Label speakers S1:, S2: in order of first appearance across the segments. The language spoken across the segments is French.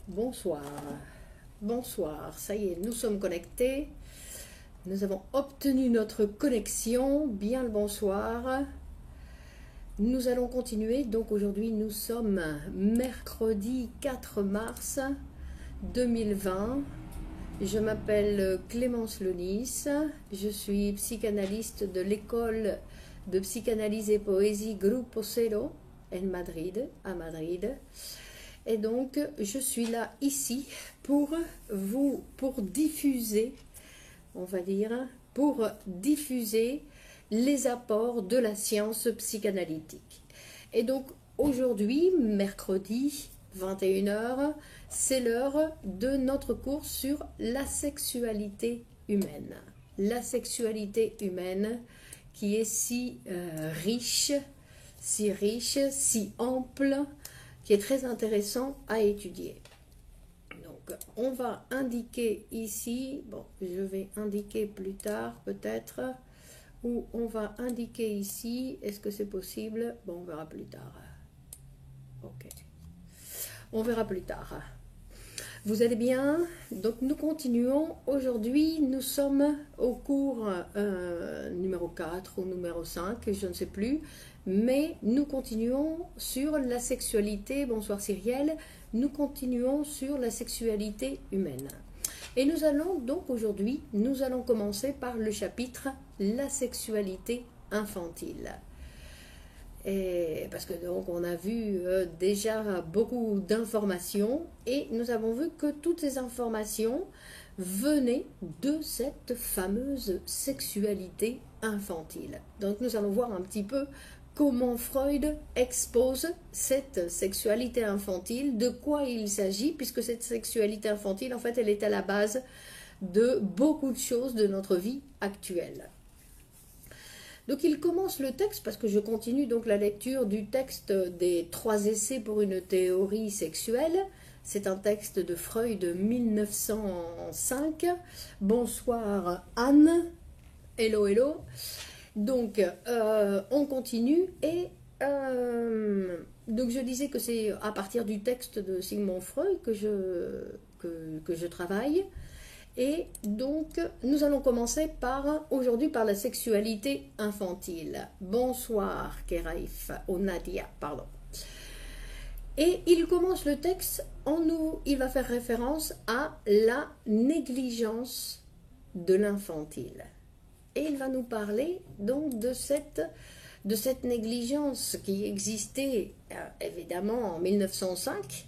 S1: Bonsoir, bonsoir, ça y est, nous sommes connectés, nous avons obtenu notre connexion, bien le bonsoir. Nous allons continuer, donc aujourd'hui nous sommes mercredi 4 mars 2020. Je m'appelle Clémence Lenis, je suis psychanalyste de l'école de psychanalyse et poésie Grupo Zero à Madrid. Et donc, je suis là ici pour diffuser, on va dire, pour diffuser les apports de la science psychanalytique. Et donc, aujourd'hui, mercredi, 21h, c'est l'heure de notre cours sur la sexualité humaine. La sexualité humaine qui est si riche, si ample, qui est très intéressant à étudier. Donc, on va indiquer ici, bon, je vais indiquer plus tard peut-être, ou on va indiquer ici, est-ce que c'est possible? Bon, on verra plus tard. Ok. On verra plus tard. Vous allez bien? Donc, nous continuons. Aujourd'hui, nous sommes au cours numéro 4 ou numéro 5, je ne sais plus. Mais nous continuons sur la sexualité, bonsoir Cyrielle, nous continuons sur la sexualité humaine. Et nous allons donc aujourd'hui, nous allons commencer par le chapitre la sexualité infantile. Et parce que donc on a vu déjà beaucoup d'informations et nous avons vu que toutes ces informations venaient de cette fameuse sexualité infantile. Donc nous allons voir un petit peu comment Freud expose cette sexualité infantile, de quoi il s'agit, puisque cette sexualité infantile, en fait, elle est à la base de beaucoup de choses de notre vie actuelle. Donc il commence le texte, parce que je continue donc la lecture du texte des 3 essais pour une théorie sexuelle. C'est un texte de Freud de 1905. Bonsoir Anne. Hello, hello. Donc, on continue et donc je disais que c'est à partir du texte de Sigmund Freud que je travaille. Et donc, nous allons commencer aujourd'hui par la sexualité infantile. Bonsoir, Keraif, ou Nadia, pardon. Et il commence le texte, il va faire référence à la négligence de l'infantile. Et il va nous parler donc de cette négligence qui existait évidemment en 1905,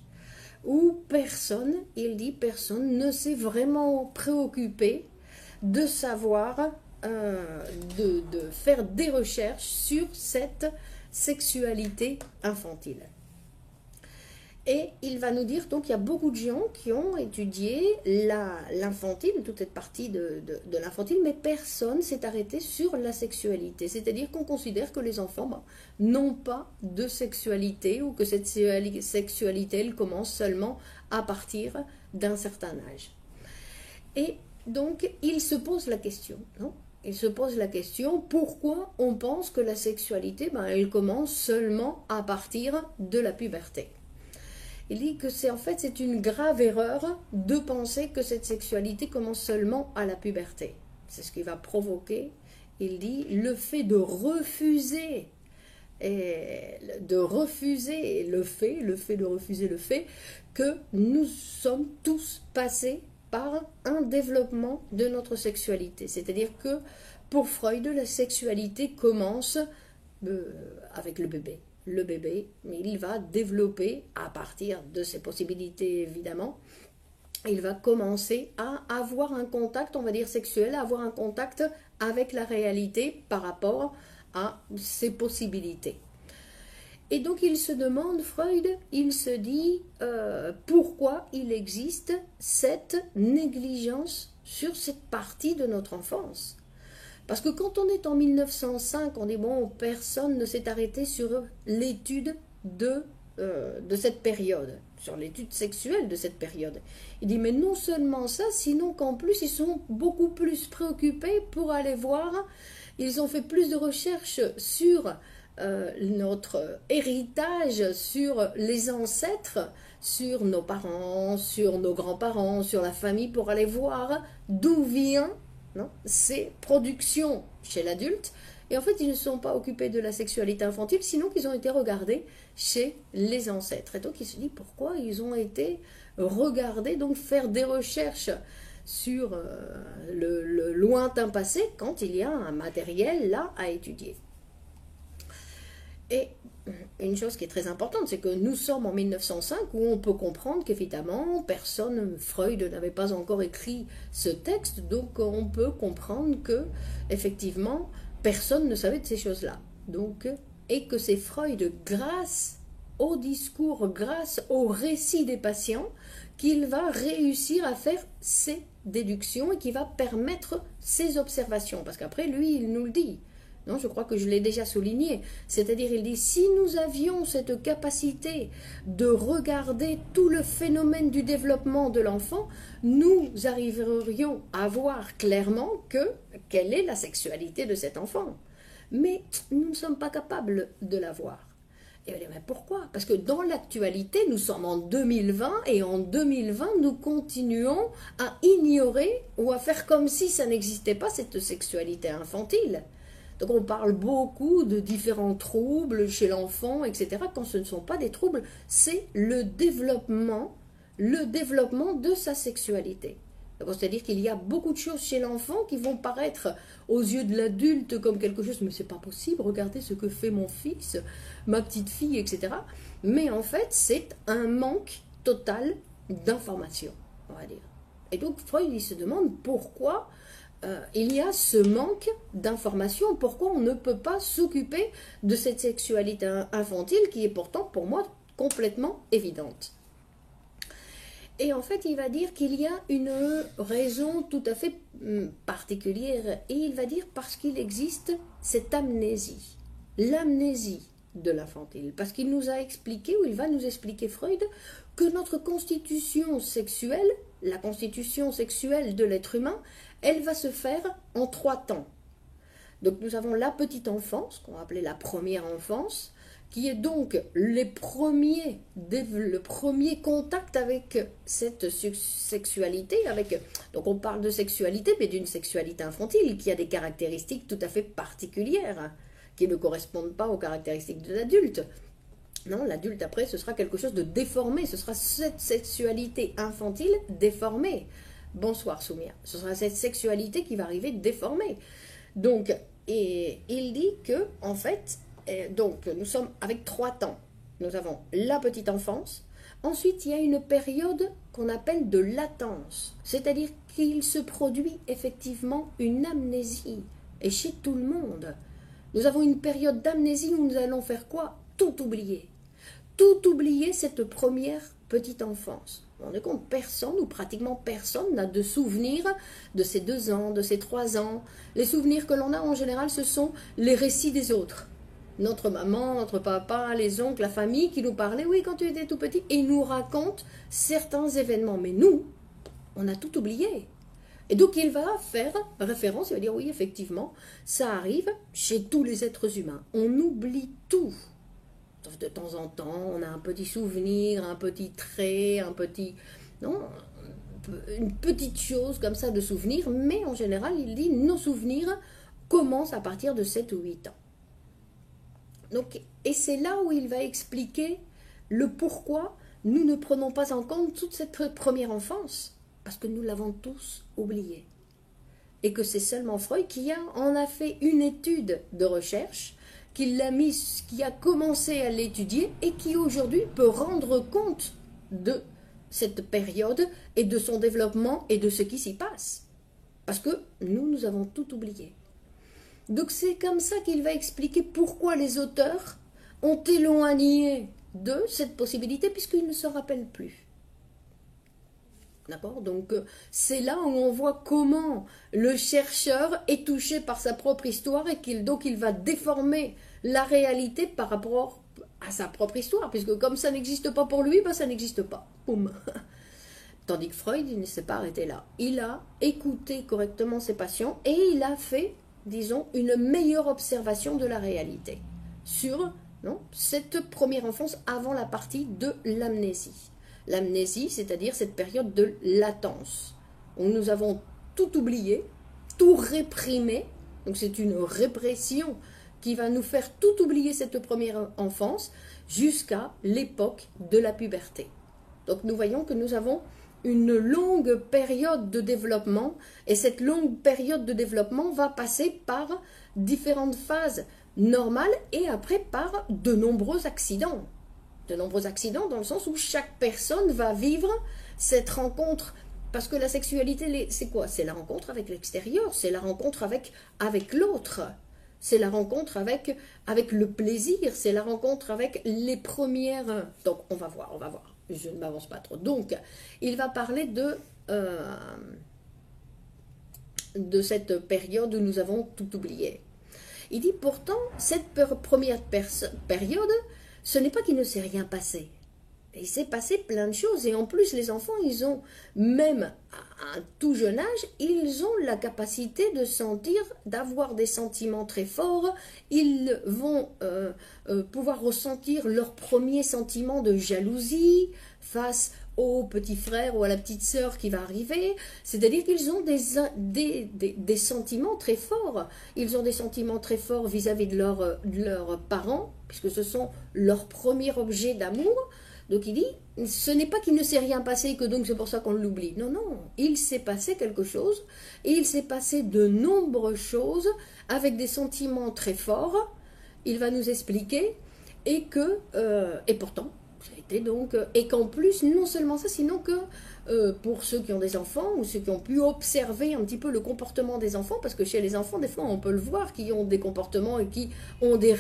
S1: où personne ne s'est vraiment préoccupé de savoir, de faire des recherches sur cette sexualité infantile. Et il va nous dire, donc il y a beaucoup de gens qui ont étudié l'infantile, toute cette partie de l'infantile, mais personne s'est arrêté sur la sexualité. C'est-à-dire qu'on considère que les enfants n'ont pas de sexualité ou que cette sexualité, elle commence seulement à partir d'un certain âge. Et donc, il se pose la question, non ? Il se pose la question, pourquoi on pense que la sexualité, elle commence seulement à partir de la puberté ? Il dit que c'est une grave erreur de penser que cette sexualité commence seulement à la puberté. C'est ce qui va provoquer, il dit, le fait de refuser le fait que nous sommes tous passés par un développement de notre sexualité. C'est-à-dire que pour Freud, la sexualité commence avec le bébé. Le bébé, il va développer, à partir de ses possibilités évidemment, il va commencer à avoir un contact, on va dire sexuel, à avoir un contact avec la réalité par rapport à ses possibilités. Et donc il se demande, Freud, il se dit pourquoi il existe cette négligence sur cette partie de notre enfance. Parce que quand on est en 1905, on dit bon, personne ne s'est arrêté sur l'étude de cette période, sur l'étude sexuelle de cette période. Il dit mais non seulement ça, sinon qu'en plus ils sont beaucoup plus préoccupés pour aller voir, ils ont fait plus de recherches sur notre héritage sur les ancêtres, sur nos parents, sur nos grands-parents, sur la famille, pour aller voir d'où viennent ces productions chez l'adulte. Et en fait, ils ne sont pas occupés de la sexualité infantile, sinon qu'ils ont été regardés chez les ancêtres. Et donc, il se dit pourquoi ils ont été regardés, donc faire des recherches sur le lointain passé quand il y a un matériel là à étudier. Et une chose qui est très importante, c'est que nous sommes en 1905 où on peut comprendre qu'évidemment, Freud n'avait pas encore écrit ce texte, donc on peut comprendre que, effectivement, personne ne savait de ces choses-là. Donc, et que c'est Freud, grâce au discours, grâce au récit des patients, qu'il va réussir à faire ces déductions et qui va permettre ces observations. Parce qu'après, lui, il nous le dit. Non, je crois que je l'ai déjà souligné. C'est-à-dire, il dit, si nous avions cette capacité de regarder tout le phénomène du développement de l'enfant, nous arriverions à voir clairement quelle est la sexualité de cet enfant. Mais nous ne sommes pas capables de la voir. Et on dit, mais pourquoi? Parce que dans l'actualité, nous sommes en 2020 et en 2020, nous continuons à ignorer ou à faire comme si ça n'existait pas, cette sexualité infantile. Donc on parle beaucoup de différents troubles chez l'enfant, etc. Quand ce ne sont pas des troubles, c'est le développement de sa sexualité. C'est-à-dire qu'il y a beaucoup de choses chez l'enfant qui vont paraître aux yeux de l'adulte comme quelque chose, mais c'est pas possible, regardez ce que fait mon fils, ma petite fille, etc. Mais en fait, c'est un manque total d'information, on va dire. Et donc Freud, il se demande pourquoi il y a ce manque d'information, pourquoi on ne peut pas s'occuper de cette sexualité infantile qui est pourtant pour moi complètement évidente. Et en fait, il va dire qu'il y a une raison tout à fait particulière, et il va dire parce qu'il existe cette amnésie, l'amnésie de l'infantile, parce qu'il nous a expliqué, ou il va nous expliquer Freud, que notre constitution sexuelle, la constitution sexuelle de l'être humain, elle va se faire en 3 temps. Donc nous avons la petite enfance, qu'on va appeler la première enfance, qui est donc le premier contact avec cette sexualité. Donc on parle de sexualité, mais d'une sexualité infantile qui a des caractéristiques tout à fait particulières, qui ne correspondent pas aux caractéristiques de l'adulte. Non, l'adulte après, ce sera quelque chose de déformé, ce sera cette sexualité infantile déformée. Bonsoir Soumia, ce sera cette sexualité qui va arriver déformée. Donc, et il dit que, en fait, donc nous sommes avec 3 temps. Nous avons la petite enfance, ensuite il y a une période qu'on appelle de latence, c'est-à-dire qu'il se produit effectivement une amnésie, et chez tout le monde. Nous avons une période d'amnésie où nous allons faire quoi? Tout oublier. Tout oublier cette première petite enfance. Vous vous rendez compte, personne ou pratiquement personne n'a de souvenirs de ces 2 ans, de ces 3 ans. Les souvenirs que l'on a en général, ce sont les récits des autres. Notre maman, notre papa, les oncles, la famille qui nous parlaient, oui, quand tu étais tout petit, et nous racontent certains événements. Mais nous, on a tout oublié. Et donc il va faire référence, il va dire, oui, effectivement, ça arrive chez tous les êtres humains. On oublie tout. De temps en temps, on a un petit souvenir, un petit trait, une petite chose comme ça de souvenir, mais en général, il dit, nos souvenirs commencent à partir de 7 ou 8 ans. Donc, et c'est là où il va expliquer le pourquoi nous ne prenons pas en compte toute cette première enfance, parce que nous l'avons tous oubliée. Et que c'est seulement Freud qui en a fait une étude de recherche, qui a commencé à l'étudier et qui aujourd'hui peut rendre compte de cette période et de son développement et de ce qui s'y passe. Parce que nous avons tout oublié. Donc c'est comme ça qu'il va expliquer pourquoi les auteurs ont éloigné de cette possibilité puisqu'ils ne se rappellent plus. D'accord? Donc c'est là où on voit comment le chercheur est touché par sa propre histoire et donc il va déformer la réalité par rapport à sa propre histoire, puisque comme ça n'existe pas pour lui, ben ça n'existe pas. Boum. Tandis que Freud, il ne s'est pas arrêté là. Il a écouté correctement ses patients et il a fait, disons, une meilleure observation de la réalité. sur cette première enfance avant la partie de l'amnésie. L'amnésie, c'est-à-dire cette période de latence, où nous avons tout oublié, tout réprimé. Donc c'est une répression qui va nous faire tout oublier cette première enfance jusqu'à l'époque de la puberté. Donc nous voyons que nous avons une longue période de développement, et cette longue période de développement va passer par différentes phases normales et après par de nombreux accidents. De nombreux accidents dans le sens où chaque personne va vivre cette rencontre. Parce que la sexualité, c'est quoi? C'est la rencontre avec l'extérieur, c'est la rencontre avec l'autre, c'est la rencontre avec le plaisir, c'est la rencontre avec les premières... Donc, on va voir, je ne m'avance pas trop. Donc, il va parler de cette période où nous avons tout oublié. Il dit pourtant, cette première période, ce n'est pas qu'il ne s'est rien passé. Il s'est passé plein de choses, et en plus les enfants, ils ont, même à un tout jeune âge, ils ont la capacité de sentir, d'avoir des sentiments très forts. Ils vont pouvoir ressentir leur premier sentiment de jalousie face au petit frère ou à la petite sœur qui va arriver. C'est-à-dire qu'ils ont des sentiments très forts. Ils ont des sentiments très forts vis-à-vis de leurs parents, puisque ce sont leur premier objet d'amour. Donc il dit, ce n'est pas qu'il ne s'est rien passé, que donc c'est pour ça qu'on l'oublie. Non, non, il s'est passé quelque chose, et il s'est passé de nombreuses choses, avec des sentiments très forts, il va nous expliquer, et pourtant, ça a été donc, et qu'en plus, non seulement ça, sinon que pour ceux qui ont des enfants, ou ceux qui ont pu observer un petit peu le comportement des enfants, parce que chez les enfants, des fois, on peut le voir, qui ont des comportements et qui ont des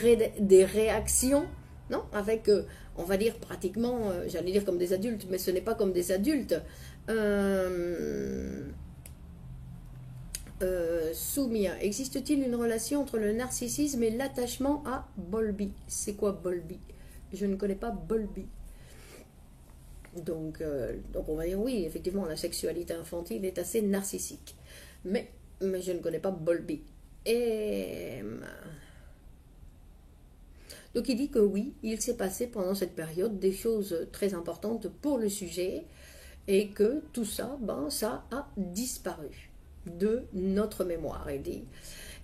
S1: réactions, non, avec, on va dire pratiquement, j'allais dire comme des adultes, mais ce n'est pas comme des adultes. Soumia, existe-t-il une relation entre le narcissisme et l'attachement à Bowlby? C'est quoi Bowlby? Je ne connais pas Bowlby. Donc on va dire oui, effectivement, la sexualité infantile est assez narcissique. Mais je ne connais pas Bowlby. Donc il dit que oui, il s'est passé pendant cette période des choses très importantes pour le sujet, et que tout ça, ça a disparu de notre mémoire, il dit.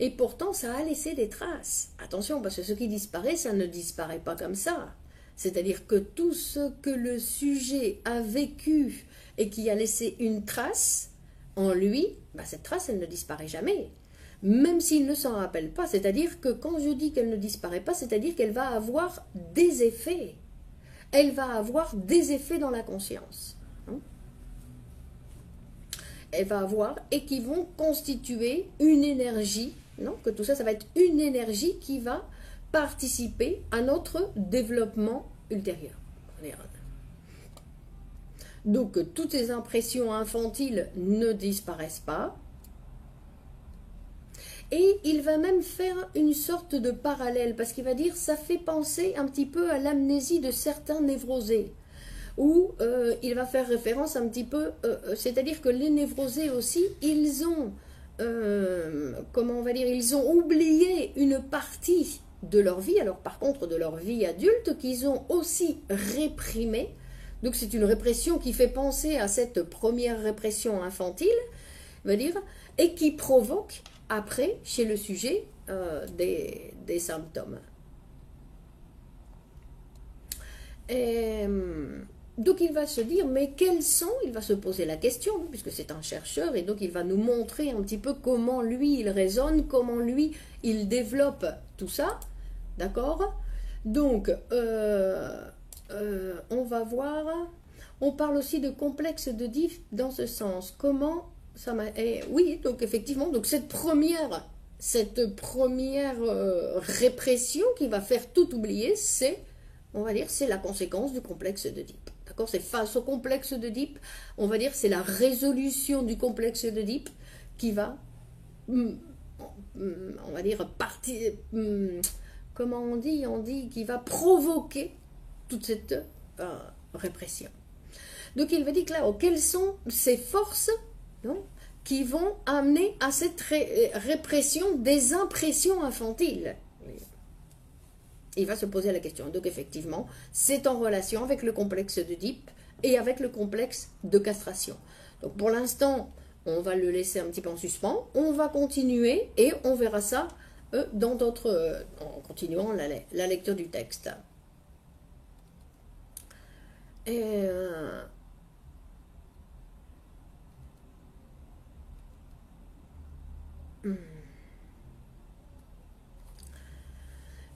S1: Et pourtant, ça a laissé des traces. Attention, parce que ce qui disparaît, ça ne disparaît pas comme ça. C'est-à-dire que tout ce que le sujet a vécu et qui a laissé une trace en lui, cette trace, elle ne disparaît jamais. Même s'il ne s'en rappelle pas, c'est-à-dire que quand je dis qu'elle ne disparaît pas, c'est-à-dire qu'elle va avoir des effets. Elle va avoir des effets dans la conscience. Elle va avoir, et qui vont constituer une énergie, que tout ça, ça va être une énergie qui va participer à notre développement ultérieur. Donc, toutes ces impressions infantiles ne disparaissent pas. Et il va même faire une sorte de parallèle, parce qu'il va dire, ça fait penser un petit peu à l'amnésie de certains névrosés, où il va faire référence un petit peu, c'est-à-dire que les névrosés aussi, ils ont, comment on va dire, ils ont oublié une partie de leur vie, alors par contre de leur vie adulte, qu'ils ont aussi réprimée. Donc c'est une répression qui fait penser à cette première répression infantile, on va dire, et qui provoque après, chez le sujet, des symptômes. Donc il va se dire, mais quels sont, il va se poser la question, puisque c'est un chercheur, et donc il va nous montrer un petit peu comment lui il raisonne, comment lui il développe tout ça, d'accord? Donc, on va voir, on parle aussi de complexe d'Oedipe dans ce sens, comment... oui, donc effectivement, donc cette première répression qui va faire tout oublier, c'est, on va dire, c'est la conséquence du complexe d'Oedipe. D'accord? C'est face au complexe d'Oedipe, on va dire, c'est la résolution du complexe d'Oedipe qui va, on va dire, comment on dit qui va provoquer toute cette répression. Donc il va dire que là, quelles sont ces forces qui vont amener à cette répression des impressions infantiles. Il va se poser la question. Donc effectivement, c'est en relation avec le complexe d'Oedipe et avec le complexe de castration. Donc pour l'instant, on va le laisser un petit peu en suspens. On va continuer et on verra ça dans d'autres, en continuant la lecture du texte. Et,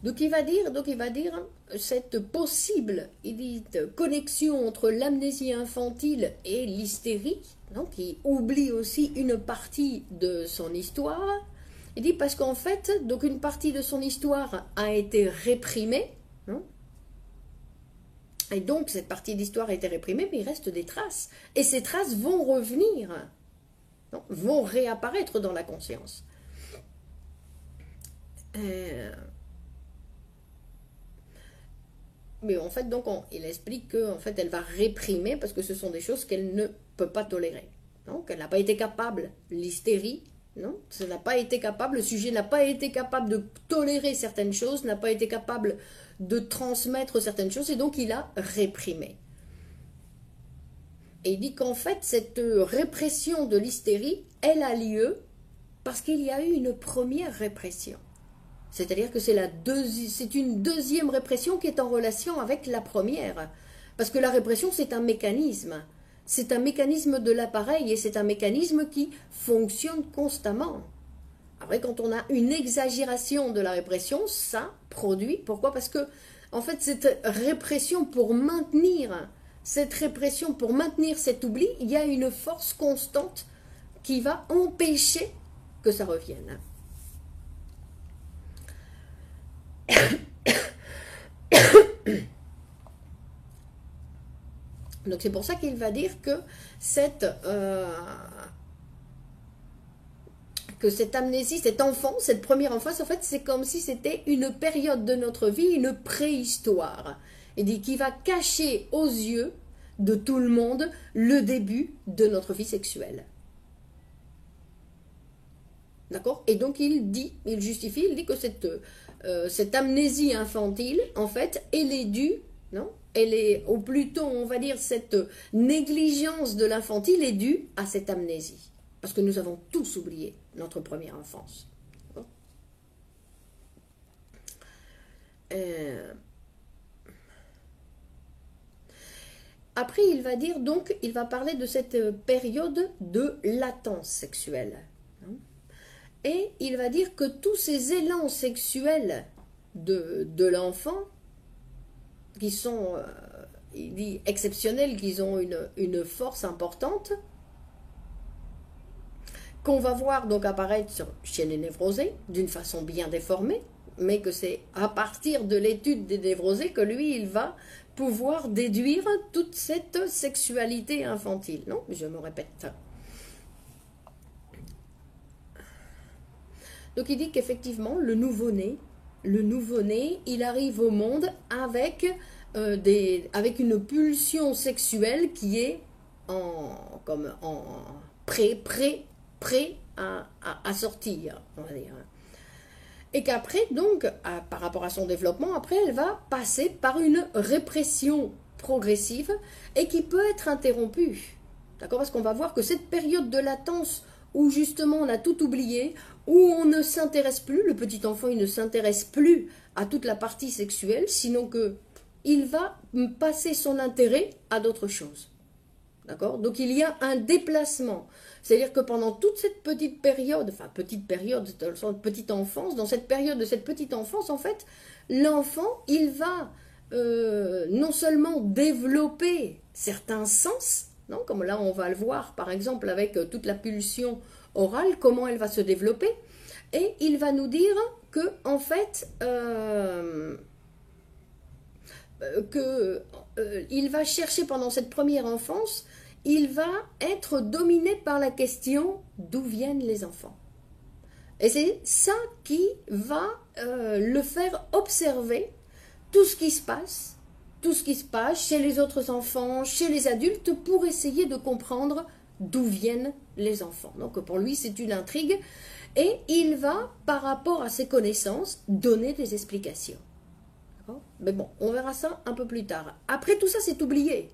S1: donc il va dire cette possible, il dit, connexion entre l'amnésie infantile et l'hystérie, donc qui oublie aussi une partie de son histoire. Il dit parce qu'en fait, donc une partie de son histoire a été réprimée, non? Et donc cette partie d'histoire a été réprimée, mais il reste des traces. Et ces traces vont revenir, non? Vont réapparaître dans la conscience. Mais en fait, donc, il explique qu'en fait, elle va réprimer parce que ce sont des choses qu'elle ne peut pas tolérer. Donc, elle n'a pas été capable, l'hystérie, non, ça n'a pas été capable, le sujet n'a pas été capable de tolérer certaines choses, n'a pas été capable de transmettre certaines choses, et donc il a réprimé. Et il dit qu'en fait, cette répression de l'hystérie, elle a lieu parce qu'il y a eu une première répression. C'est-à-dire que c'est une deuxième répression qui est en relation avec la première. Parce que la répression, c'est un mécanisme. C'est un mécanisme de l'appareil et c'est un mécanisme qui fonctionne constamment. Après, quand on a une exagération de la répression, ça produit. Pourquoi? Parce que, en fait, cette répression pour maintenir cet oubli, il y a une force constante qui va empêcher que ça revienne. Donc c'est pour ça qu'il va dire que cette amnésie, cet enfant, cette première enfance, en fait, c'est comme si c'était une période de notre vie, une préhistoire. Il dit qu'il va cacher aux yeux de tout le monde le début de notre vie sexuelle. D'accord? Et donc il dit que cette amnésie infantile, en fait, elle est due, non? Elle est, ou plutôt, on va dire, cette négligence de l'infantile est due à cette amnésie. Parce que nous avons tous oublié notre première enfance. Après, il va dire, donc, il va parler de cette période de latence sexuelle. Et il va dire que tous ces élans sexuels de l'enfant, qui sont, il dit, exceptionnels, qu'ils ont une force importante, qu'on va voir donc apparaître chez les névrosés, d'une façon bien déformée, mais que c'est à partir de l'étude des névrosés que lui, il va pouvoir déduire toute cette sexualité infantile. Non, je me répète. Donc il dit qu'effectivement, le nouveau-né, il arrive au monde avec, une pulsion sexuelle qui est prêt à sortir, on va dire. Et qu'après, donc, par rapport à son développement, après, elle va passer par une répression progressive et qui peut être interrompue. D'accord? Parce qu'on va voir que cette période de latence où justement on a tout oublié, où on ne s'intéresse plus, le petit enfant il ne s'intéresse plus à toute la partie sexuelle, sinon qu'il va passer son intérêt à d'autres choses. D'accord? Donc il y a un déplacement. C'est-à-dire que pendant toute cette petite période, petite enfance, dans cette période de cette petite enfance, en fait, l'enfant, il va non seulement développer certains sens, non, comme là on va le voir par exemple avec toute la pulsion orale, comment elle va se développer, et il va nous dire que en fait il va chercher pendant cette première enfance, il va être dominé par la question d'où viennent les enfants. Et c'est ça qui va le faire observer tout ce qui se passe chez les autres enfants, chez les adultes, pour essayer de comprendre d'où viennent les enfants. Donc pour lui, c'est une intrigue. Et il va, par rapport à ses connaissances, donner des explications. Mais bon, on verra ça un peu plus tard. Après, tout ça, c'est oublié.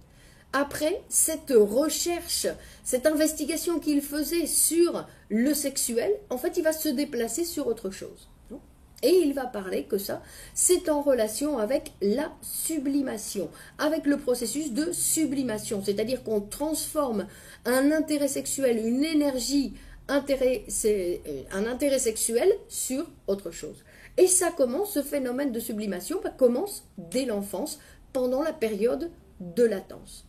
S1: Après, cette recherche, cette investigation qu'il faisait sur le sexuel, en fait, il va se déplacer sur autre chose. Et il va parler que ça, c'est en relation avec la sublimation, avec le processus de sublimation. C'est-à-dire qu'on transforme un intérêt sexuel, une énergie, un intérêt sexuel sur autre chose. Et ça commence, ce phénomène de sublimation commence dès l'enfance, pendant la période de latence.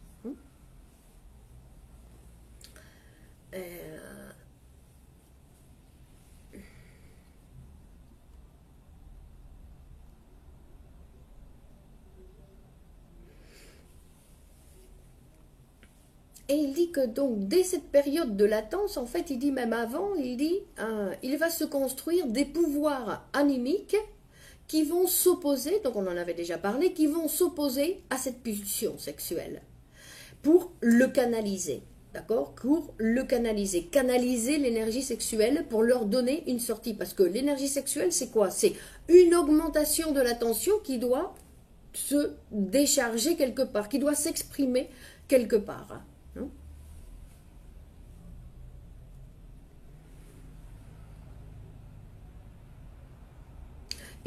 S1: Et il dit que donc dès cette période de latence, en fait, il dit même avant, il dit, il va se construire des pouvoirs animiques qui vont s'opposer, donc on en avait déjà parlé, qui vont s'opposer à cette pulsion sexuelle pour le canaliser. D'accord? Pour le canaliser. Canaliser l'énergie sexuelle pour leur donner une sortie. Parce que l'énergie sexuelle, c'est quoi? C'est une augmentation de la tension qui doit se décharger quelque part, qui doit s'exprimer quelque part.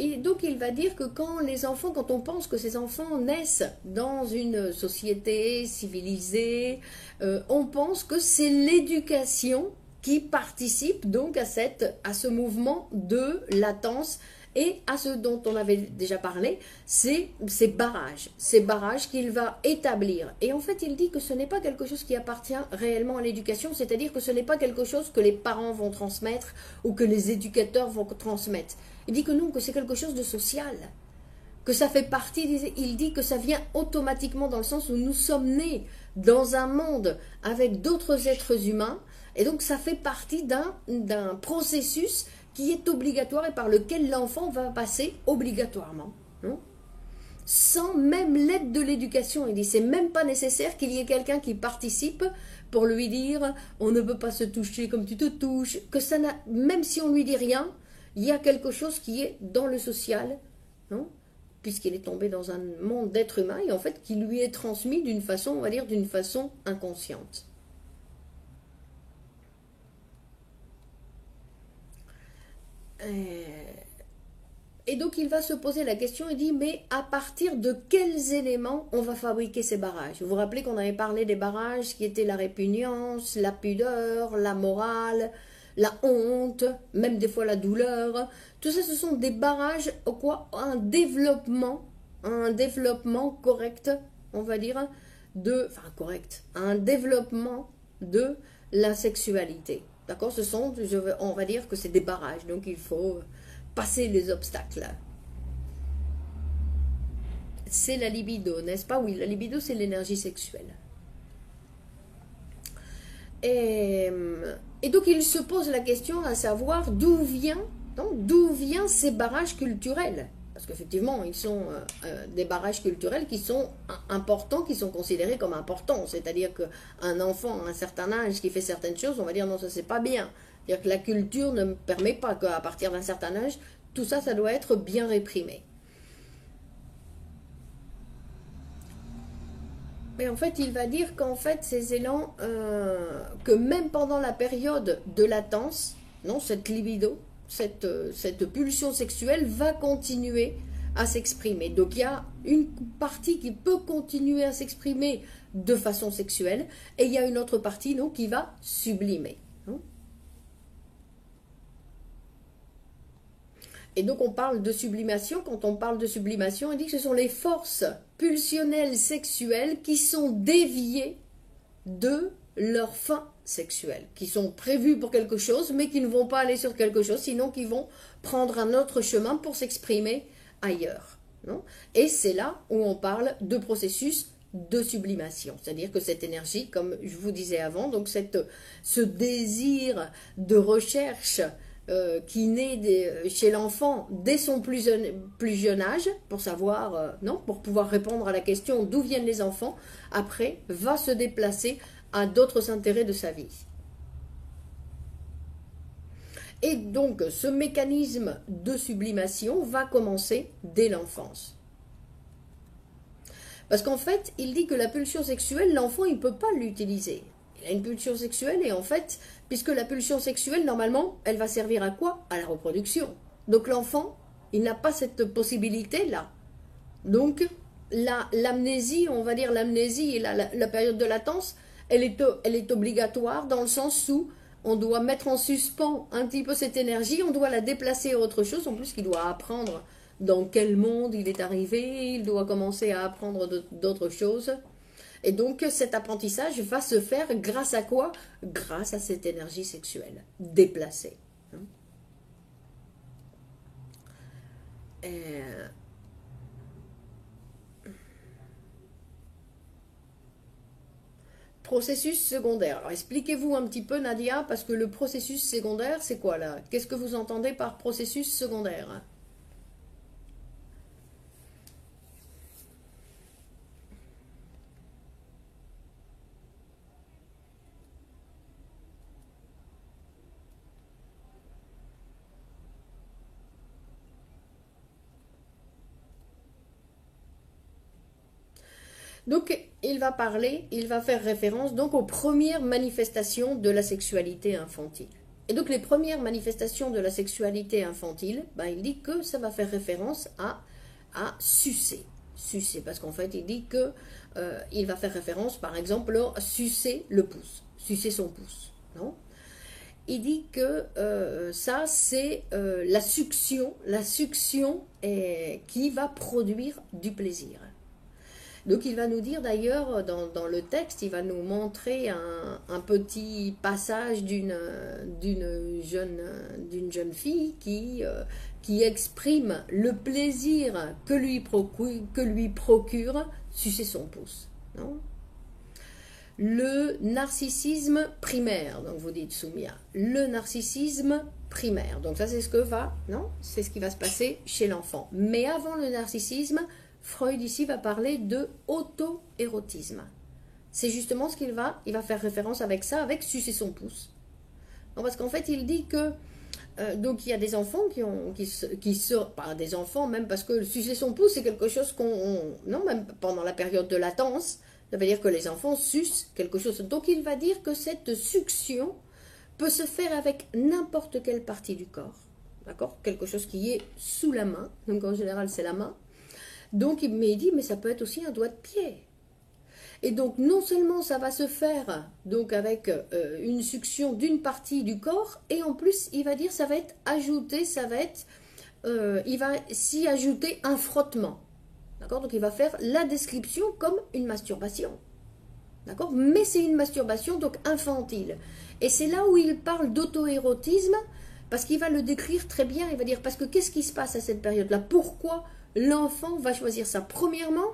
S1: Et donc il va dire que quand les enfants, quand on pense que ces enfants naissent dans une société civilisée, on pense que c'est l'éducation qui participe donc à ce mouvement de latence et à ce dont on avait déjà parlé, c'est ces barrages qu'il va établir. Et en fait, il dit que ce n'est pas quelque chose qui appartient réellement à l'éducation, c'est-à-dire que ce n'est pas quelque chose que les parents vont transmettre ou que les éducateurs vont transmettre. Il dit que non, que c'est quelque chose de social, que ça fait partie, il dit que ça vient automatiquement dans le sens où nous sommes nés dans un monde avec d'autres êtres humains, et donc ça fait partie d'un processus qui est obligatoire et par lequel l'enfant va passer obligatoirement, non? Sans même l'aide de l'éducation. Il dit c'est même pas nécessaire qu'il y ait quelqu'un qui participe pour lui dire on ne peut pas se toucher comme tu te touches, que ça n'a, même si on lui dit rien, il y a quelque chose qui est dans le social, non? Puisqu'il est tombé dans un monde d'êtres humains et en fait qui lui est transmis d'une façon, on va dire, d'une façon inconsciente. Et donc il va se poser la question, il dit mais à partir de quels éléments on va fabriquer ces barrages? Vous vous rappelez qu'on avait parlé des barrages qui étaient la répugnance, la pudeur, la morale, la honte, même des fois la douleur. Tout ça, ce sont des barrages, quoi, un développement correct, on va dire, correct, un développement de la sexualité. D'accord? Ce sont, on va dire que c'est des barrages, donc il faut passer les obstacles. C'est la libido, n'est-ce pas? Oui, la libido, c'est l'énergie sexuelle. Et donc il se pose la question à savoir d'où viennent ces barrages culturels. Parce qu'effectivement, ils sont des barrages culturels qui sont importants, qui sont considérés comme importants. C'est-à-dire qu'un enfant à un certain âge qui fait certaines choses, on va dire non, ça c'est pas bien. C'est-à-dire que la culture ne permet pas qu'à partir d'un certain âge, tout ça, ça doit être bien réprimé. Mais en fait, il va dire qu'en fait, ces élans, que même pendant la période de latence, non, cette libido, cette pulsion sexuelle va continuer à s'exprimer. Donc il y a une partie qui peut continuer à s'exprimer de façon sexuelle et il y a une autre partie non, qui va sublimer. Non? Et donc on parle de sublimation. Quand on parle de sublimation, on dit que ce sont les forces pulsionnelles sexuelles qui sont déviées de leur fin sexuelle, qui sont prévues pour quelque chose, mais qui ne vont pas aller sur quelque chose, sinon qui vont prendre un autre chemin pour s'exprimer ailleurs. Non? Et c'est là où on parle de processus de sublimation, c'est-à-dire que cette énergie, comme je vous disais avant, donc ce désir de recherche qui naît chez l'enfant dès son plus jeune âge, pour savoir, non, pour pouvoir répondre à la question d'où viennent les enfants, après va se déplacer à d'autres intérêts de sa vie. Et donc ce mécanisme de sublimation va commencer dès l'enfance. Parce qu'en fait, il dit que la pulsion sexuelle, l'enfant, il ne peut pas l'utiliser. Il a une pulsion sexuelle et en fait, puisque la pulsion sexuelle, normalement, elle va servir à quoi? À la reproduction. Donc l'enfant, il n'a pas cette possibilité-là. Donc, l'amnésie, on va dire l'amnésie et la période de latence, elle est obligatoire dans le sens où on doit mettre en suspens un petit peu cette énergie, on doit la déplacer à autre chose, en plus qu'il doit apprendre dans quel monde il est arrivé, il doit commencer à apprendre d'autres choses. Et donc cet apprentissage va se faire grâce à quoi? Grâce à cette énergie sexuelle déplacée. Processus secondaire. Alors expliquez-vous un petit peu Nadia, parce que le processus secondaire, c'est quoi là? Qu'est-ce que vous entendez par processus secondaire? Donc, il va parler, il va faire référence donc aux premières manifestations de la sexualité infantile. Et donc, les premières manifestations de la sexualité infantile, ben, il dit que ça va faire référence à sucer. Sucer, parce qu'en fait, il dit que il va faire référence, par exemple, à sucer le pouce, sucer son pouce, non? Il dit que ça, c'est la succion qui va produire du plaisir. Donc il va nous dire d'ailleurs, dans le texte, il va nous montrer un petit passage d'une jeune fille qui exprime le plaisir que lui procure sucer son pouce. Non? Le narcissisme primaire, donc vous dites Soumia, le narcissisme primaire, donc ça c'est ce que va, non? C'est ce qui va se passer chez l'enfant. Mais avant le narcissisme, Freud ici va parler de auto-érotisme. C'est justement ce il va faire référence avec ça, avec sucer son pouce. Non, parce qu'en fait, il dit que donc il y a des enfants pas des enfants, même parce que sucer son pouce, c'est quelque chose non, même pendant la période de latence, ça veut dire que les enfants sucent quelque chose. Donc il va dire que cette succion peut se faire avec n'importe quelle partie du corps. D'accord? Quelque chose qui est sous la main, donc en général c'est la main. Donc, il dit, mais ça peut être aussi un doigt de pied. Et donc, non seulement ça va se faire donc avec une succion d'une partie du corps, et en plus, il va dire, ça va être ajouté, il va s'y ajouter un frottement. D'accord? Donc, il va faire la description comme une masturbation. D'accord? Mais c'est une masturbation donc infantile. Et c'est là où il parle d'auto-érotisme, parce qu'il va le décrire très bien. Il va dire, parce que qu'est-ce qui se passe à cette période-là? Pourquoi l'enfant va choisir ça? Premièrement,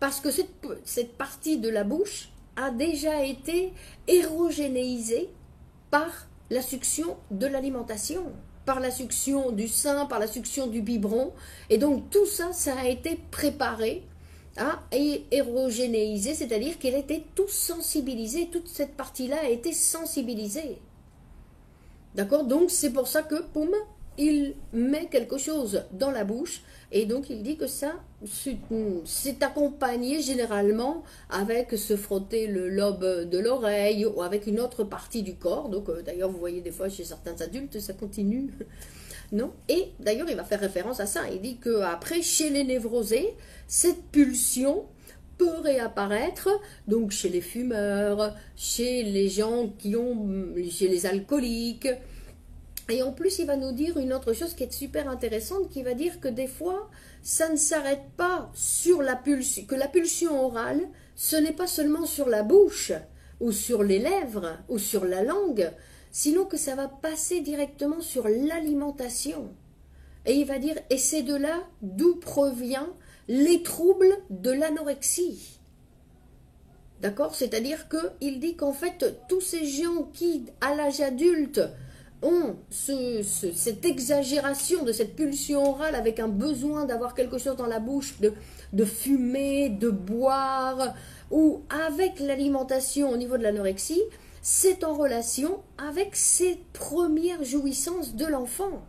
S1: parce que cette partie de la bouche a déjà été érogénéisée par la succion de l'alimentation, par la succion du sein, par la succion du biberon. Et donc tout ça, ça a été préparé et érogénéisé, c'est-à-dire qu'elle était tout sensibilisée, toute cette partie-là a été sensibilisée. D'accord? Donc c'est pour ça que, poum, il met quelque chose dans la bouche et donc il dit que ça, c'est accompagné généralement avec se frotter le lobe de l'oreille ou avec une autre partie du corps. Donc d'ailleurs vous voyez des fois chez certains adultes ça continue. Non? Et d'ailleurs il va faire référence à ça. Il dit qu'après chez les névrosés, cette pulsion peut réapparaître donc chez les fumeurs, chez les gens chez les alcooliques. Et en plus, il va nous dire une autre chose qui est super intéressante, qui va dire que des fois, ça ne s'arrête pas sur la pulsion, que la pulsion orale, ce n'est pas seulement sur la bouche, ou sur les lèvres, ou sur la langue, sinon que ça va passer directement sur l'alimentation. Et il va dire, et c'est de là d'où provient les troubles de l'anorexie. D'accord? C'est-à-dire qu'il dit qu'en fait, tous ces gens qui, à l'âge adulte, ont cette exagération de cette pulsion orale avec un besoin d'avoir quelque chose dans la bouche, de fumer, de boire, ou avec l'alimentation au niveau de l'anorexie, c'est en relation avec ces premières jouissances de l'enfant.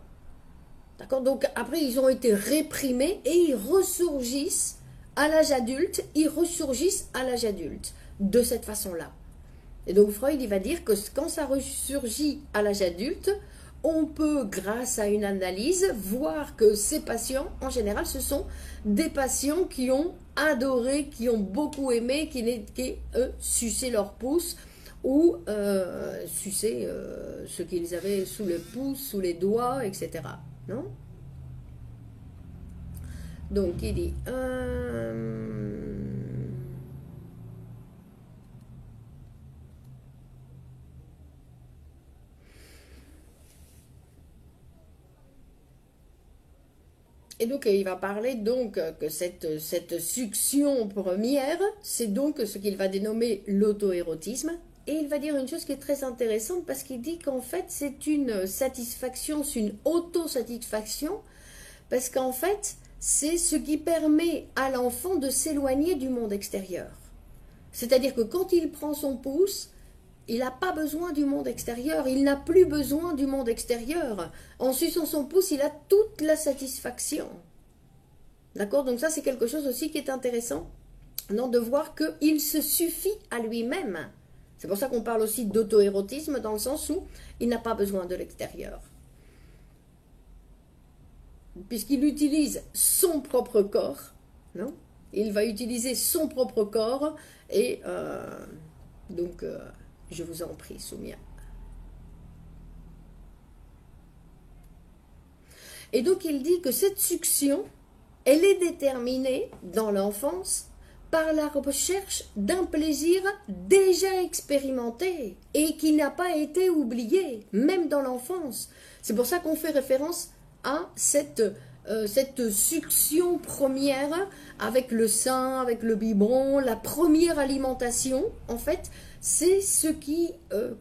S1: D'accord? Donc après, ils ont été réprimés et ils ressurgissent à l'âge adulte, ils ressurgissent à l'âge adulte, de cette façon-là. Et donc Freud, il va dire que quand ça ressurgit à l'âge adulte, on peut, grâce à une analyse, voir que ces patients, en général, ce sont des patients qui ont adoré, qui ont beaucoup aimé, qui suçaient leur pouce ou suçaient ce qu'ils avaient sous le pouce, sous les doigts, etc. Non? Donc, il dit... Et donc, il va parler donc que cette succion première, c'est donc ce qu'il va dénommer l'auto-érotisme. Et il va dire une chose qui est très intéressante parce qu'il dit qu'en fait, c'est une satisfaction, c'est une autosatisfaction, parce qu'en fait, c'est ce qui permet à l'enfant de s'éloigner du monde extérieur. C'est-à-dire que quand il prend son pouce, il n'a pas besoin du monde extérieur, il n'a plus besoin du monde extérieur. En suçant son pouce, il a toute la satisfaction. D'accord? Donc ça, c'est quelque chose aussi qui est intéressant, non, de voir qu'il se suffit à lui-même. C'est pour ça qu'on parle aussi d'auto-érotisme, dans le sens où il n'a pas besoin de l'extérieur. Puisqu'il utilise son propre corps, non? Il va utiliser son propre corps, et donc... je vous en prie, Soumia. Et donc, il dit que cette succion, elle est déterminée dans l'enfance par la recherche d'un plaisir déjà expérimenté et qui n'a pas été oublié, même dans l'enfance. C'est pour ça qu'on fait référence à cette succion première avec le sein, avec le biberon, la première alimentation, en fait, c'est ce qui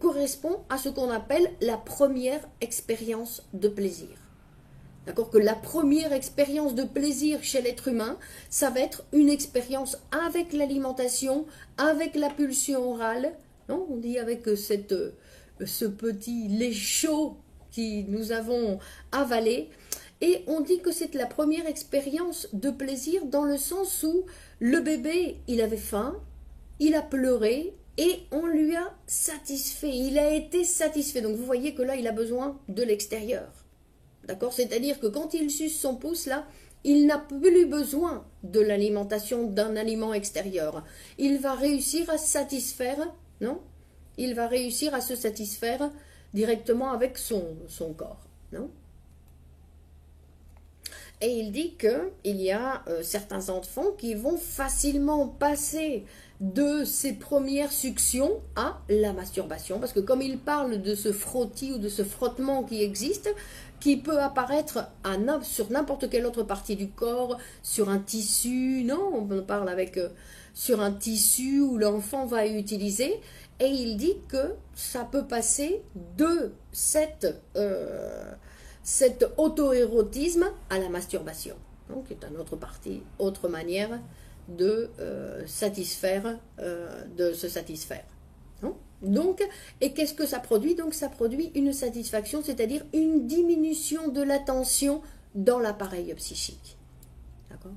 S1: correspond à ce qu'on appelle la première expérience de plaisir. D'accord? Que la première expérience de plaisir chez l'être humain, ça va être une expérience avec l'alimentation, avec la pulsion orale, non? On dit avec ce petit lait chaud que nous avons avalé. Et on dit que c'est la première expérience de plaisir dans le sens où le bébé, il avait faim, il a pleuré et on lui a satisfait, il a été satisfait. Donc vous voyez que là, il a besoin de l'extérieur. D'accord? C'est-à-dire que quand il suce son pouce, là, il n'a plus besoin de l'alimentation d'un aliment extérieur. Il va réussir à satisfaire, non? Il va réussir à se satisfaire directement avec son corps, non? Et il dit qu'il y a certains enfants qui vont facilement passer de ces premières suctions à la masturbation. Parce que comme il parle de ce frottis ou de ce frottement qui existe, qui peut apparaître sur n'importe quelle autre partie du corps, sur un tissu, non, on parle sur un tissu où l'enfant va utiliser. Et il dit que ça peut passer de cet auto-érotisme à la masturbation. Donc, c'est une autre manière de se satisfaire. Non? Donc, et qu'est-ce que ça produit? Donc, ça produit une satisfaction, c'est-à-dire une diminution de la tension dans l'appareil psychique. D'accord?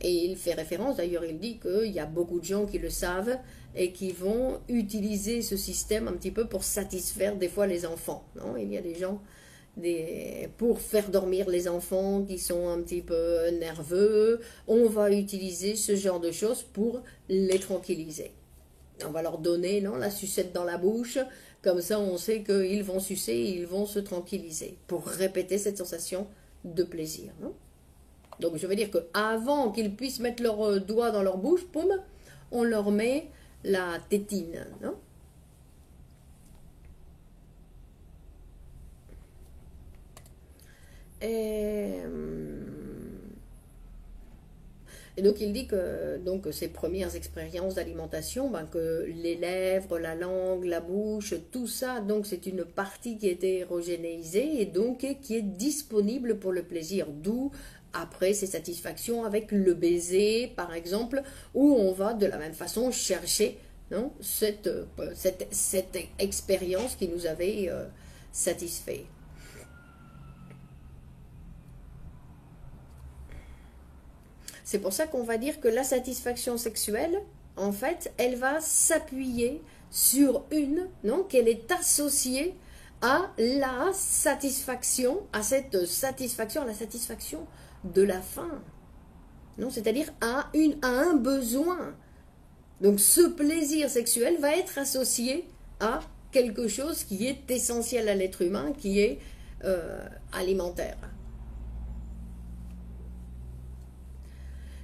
S1: Et il fait référence, d'ailleurs, il dit qu'il y a beaucoup de gens qui le savent et qui vont utiliser ce système un petit peu pour satisfaire des fois les enfants. Non? Il y a des gens... pour faire dormir les enfants qui sont un petit peu nerveux, on va utiliser ce genre de choses pour les tranquilliser. On va leur donner la sucette dans la bouche, comme ça on sait qu'ils vont sucer et ils vont se tranquilliser, pour répéter cette sensation de plaisir. Non? Donc je veux dire qu'avant qu'ils puissent mettre leurs doigts dans leur bouche, poum, on leur met la tétine. Non? Et donc il dit que ces premières expériences d'alimentation, que les lèvres, la langue, la bouche, tout ça, donc c'est une partie qui est érogénéisée et donc qui est disponible pour le plaisir. D'où après ces satisfactions avec le baiser par exemple, où on va de la même façon chercher cette expérience qui nous avait satisfait. C'est pour ça qu'on va dire que la satisfaction sexuelle, en fait, elle va s'appuyer sur qu'elle est associée à la satisfaction, à la satisfaction de la faim. Non, c'est-à-dire à un besoin. Donc ce plaisir sexuel va être associé à quelque chose qui est essentiel à l'être humain, qui est alimentaire.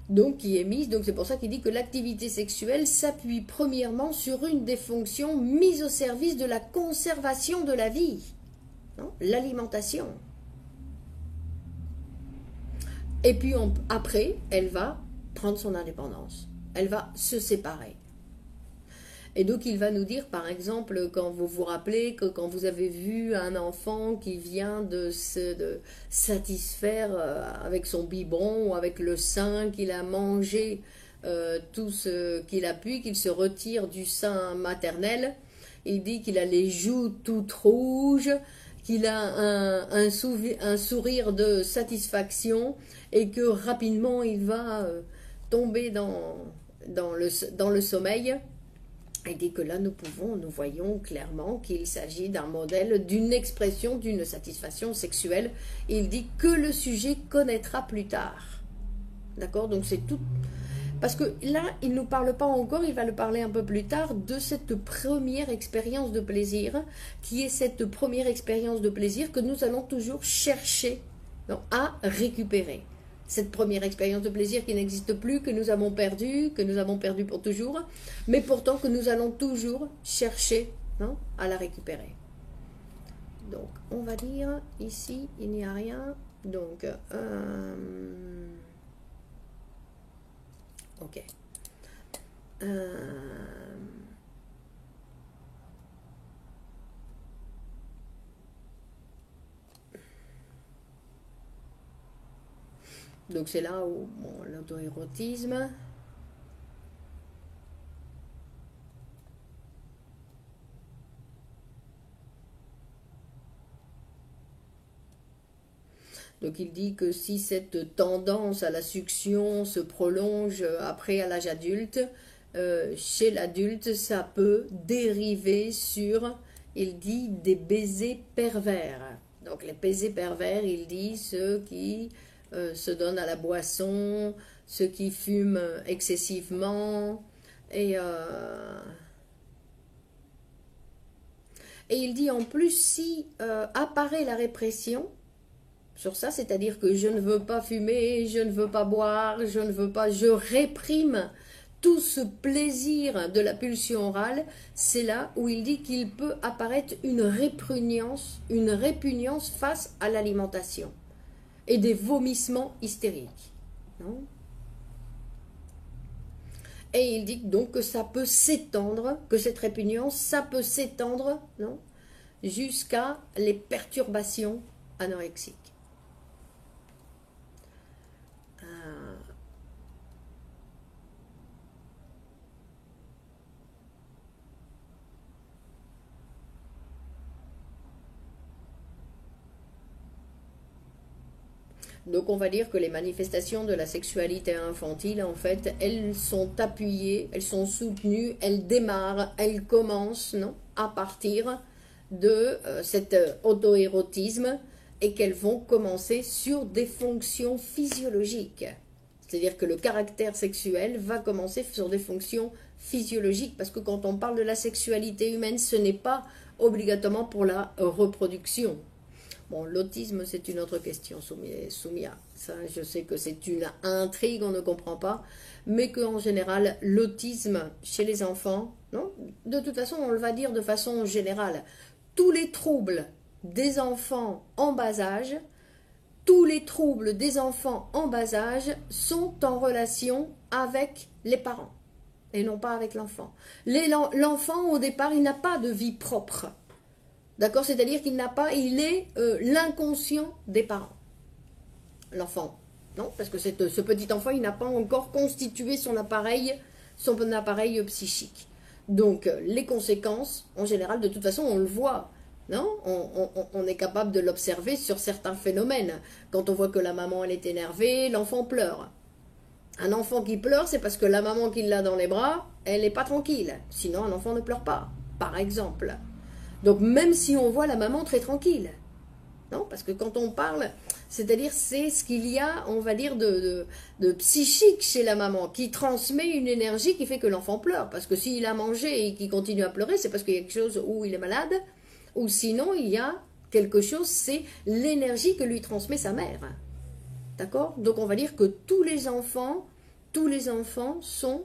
S1: Donc qui est mise, donc c'est pour ça qu'il dit que l'activité sexuelle s'appuie premièrement sur une des fonctions mises au service de la conservation de la vie, l'alimentation. Et puis après, elle va prendre son indépendance, elle va se séparer. Et donc il va nous dire par exemple, quand vous vous rappelez que quand vous avez vu un enfant qui vient de satisfaire avec son biberon ou avec le sein, qu'il a mangé tout ce qu'il a pu, qu'il se retire du sein maternel, il dit qu'il a les joues toutes rouges, qu'il a un sourire de satisfaction et que rapidement il va tomber dans le sommeil. Il dit que là, nous voyons clairement qu'il s'agit d'un modèle, d'une expression, d'une satisfaction sexuelle. Il dit que le sujet connaîtra plus tard. D'accord? Donc c'est tout. Parce que là, il ne nous parle pas encore, il va le parler un peu plus tard, de cette première expérience de plaisir, qui est cette première expérience de plaisir que nous allons toujours chercher à récupérer. Cette première expérience de plaisir qui n'existe plus, que nous avons perdu pour toujours, mais pourtant que nous allons toujours chercher à la récupérer. Donc, on va dire, ici, il n'y a rien. Donc, ok. Donc c'est là où l'auto-érotisme. Donc il dit que si cette tendance à la succion se prolonge après à l'âge adulte, chez l'adulte, ça peut dériver sur, il dit, des baisers pervers. Donc les baisers pervers, il dit, ceux qui se donnent à la boisson, ceux qui fument excessivement, et il dit en plus, si apparaît la répression sur ça, c'est-à-dire que je ne veux pas fumer, je ne veux pas boire, je réprime tout ce plaisir de la pulsion orale, c'est là où il dit qu'il peut apparaître une répugnance face à l'alimentation et des vomissements hystériques. Non? Et il dit donc que ça peut s'étendre, que cette répugnance, ça peut s'étendre jusqu'à les perturbations anorexiques. Donc on va dire que les manifestations de la sexualité infantile, en fait, elles sont appuyées, elles sont soutenues, elles démarrent, elles commencent à partir de cet auto-érotisme et qu'elles vont commencer sur des fonctions physiologiques. C'est-à-dire que le caractère sexuel va commencer sur des fonctions physiologiques parce que quand on parle de la sexualité humaine, ce n'est pas obligatoirement pour la reproduction. Bon, l'autisme, c'est une autre question, Soumia. Ça, je sais que c'est une intrigue, on ne comprend pas, mais qu'en général, l'autisme chez les enfants, de toute façon, on le va dire de façon générale, tous les troubles des enfants en bas âge, sont en relation avec les parents et non pas avec l'enfant. L'enfant, au départ, il n'a pas de vie propre. D'accord? C'est-à-dire qu'il il est l'inconscient des parents. L'enfant, non? Parce que ce petit enfant, il n'a pas encore constitué son appareil psychique. Donc, les conséquences, en général, de toute façon, on le voit. Non? On est capable de l'observer sur certains phénomènes. Quand on voit que la maman, elle est énervée, l'enfant pleure. Un enfant qui pleure, c'est parce que la maman qui l'a dans les bras, elle n'est pas tranquille. Sinon, un enfant ne pleure pas, par exemple. Donc, même si on voit la maman très tranquille. Non, parce que quand on parle, c'est-à-dire c'est ce qu'il y a, on va dire, de psychique chez la maman, qui transmet une énergie qui fait que l'enfant pleure. Parce que s'il a mangé et qu'il continue à pleurer, c'est parce qu'il y a quelque chose où il est malade, ou sinon il y a quelque chose, c'est l'énergie que lui transmet sa mère. D'accord? Donc on va dire que tous les enfants sont...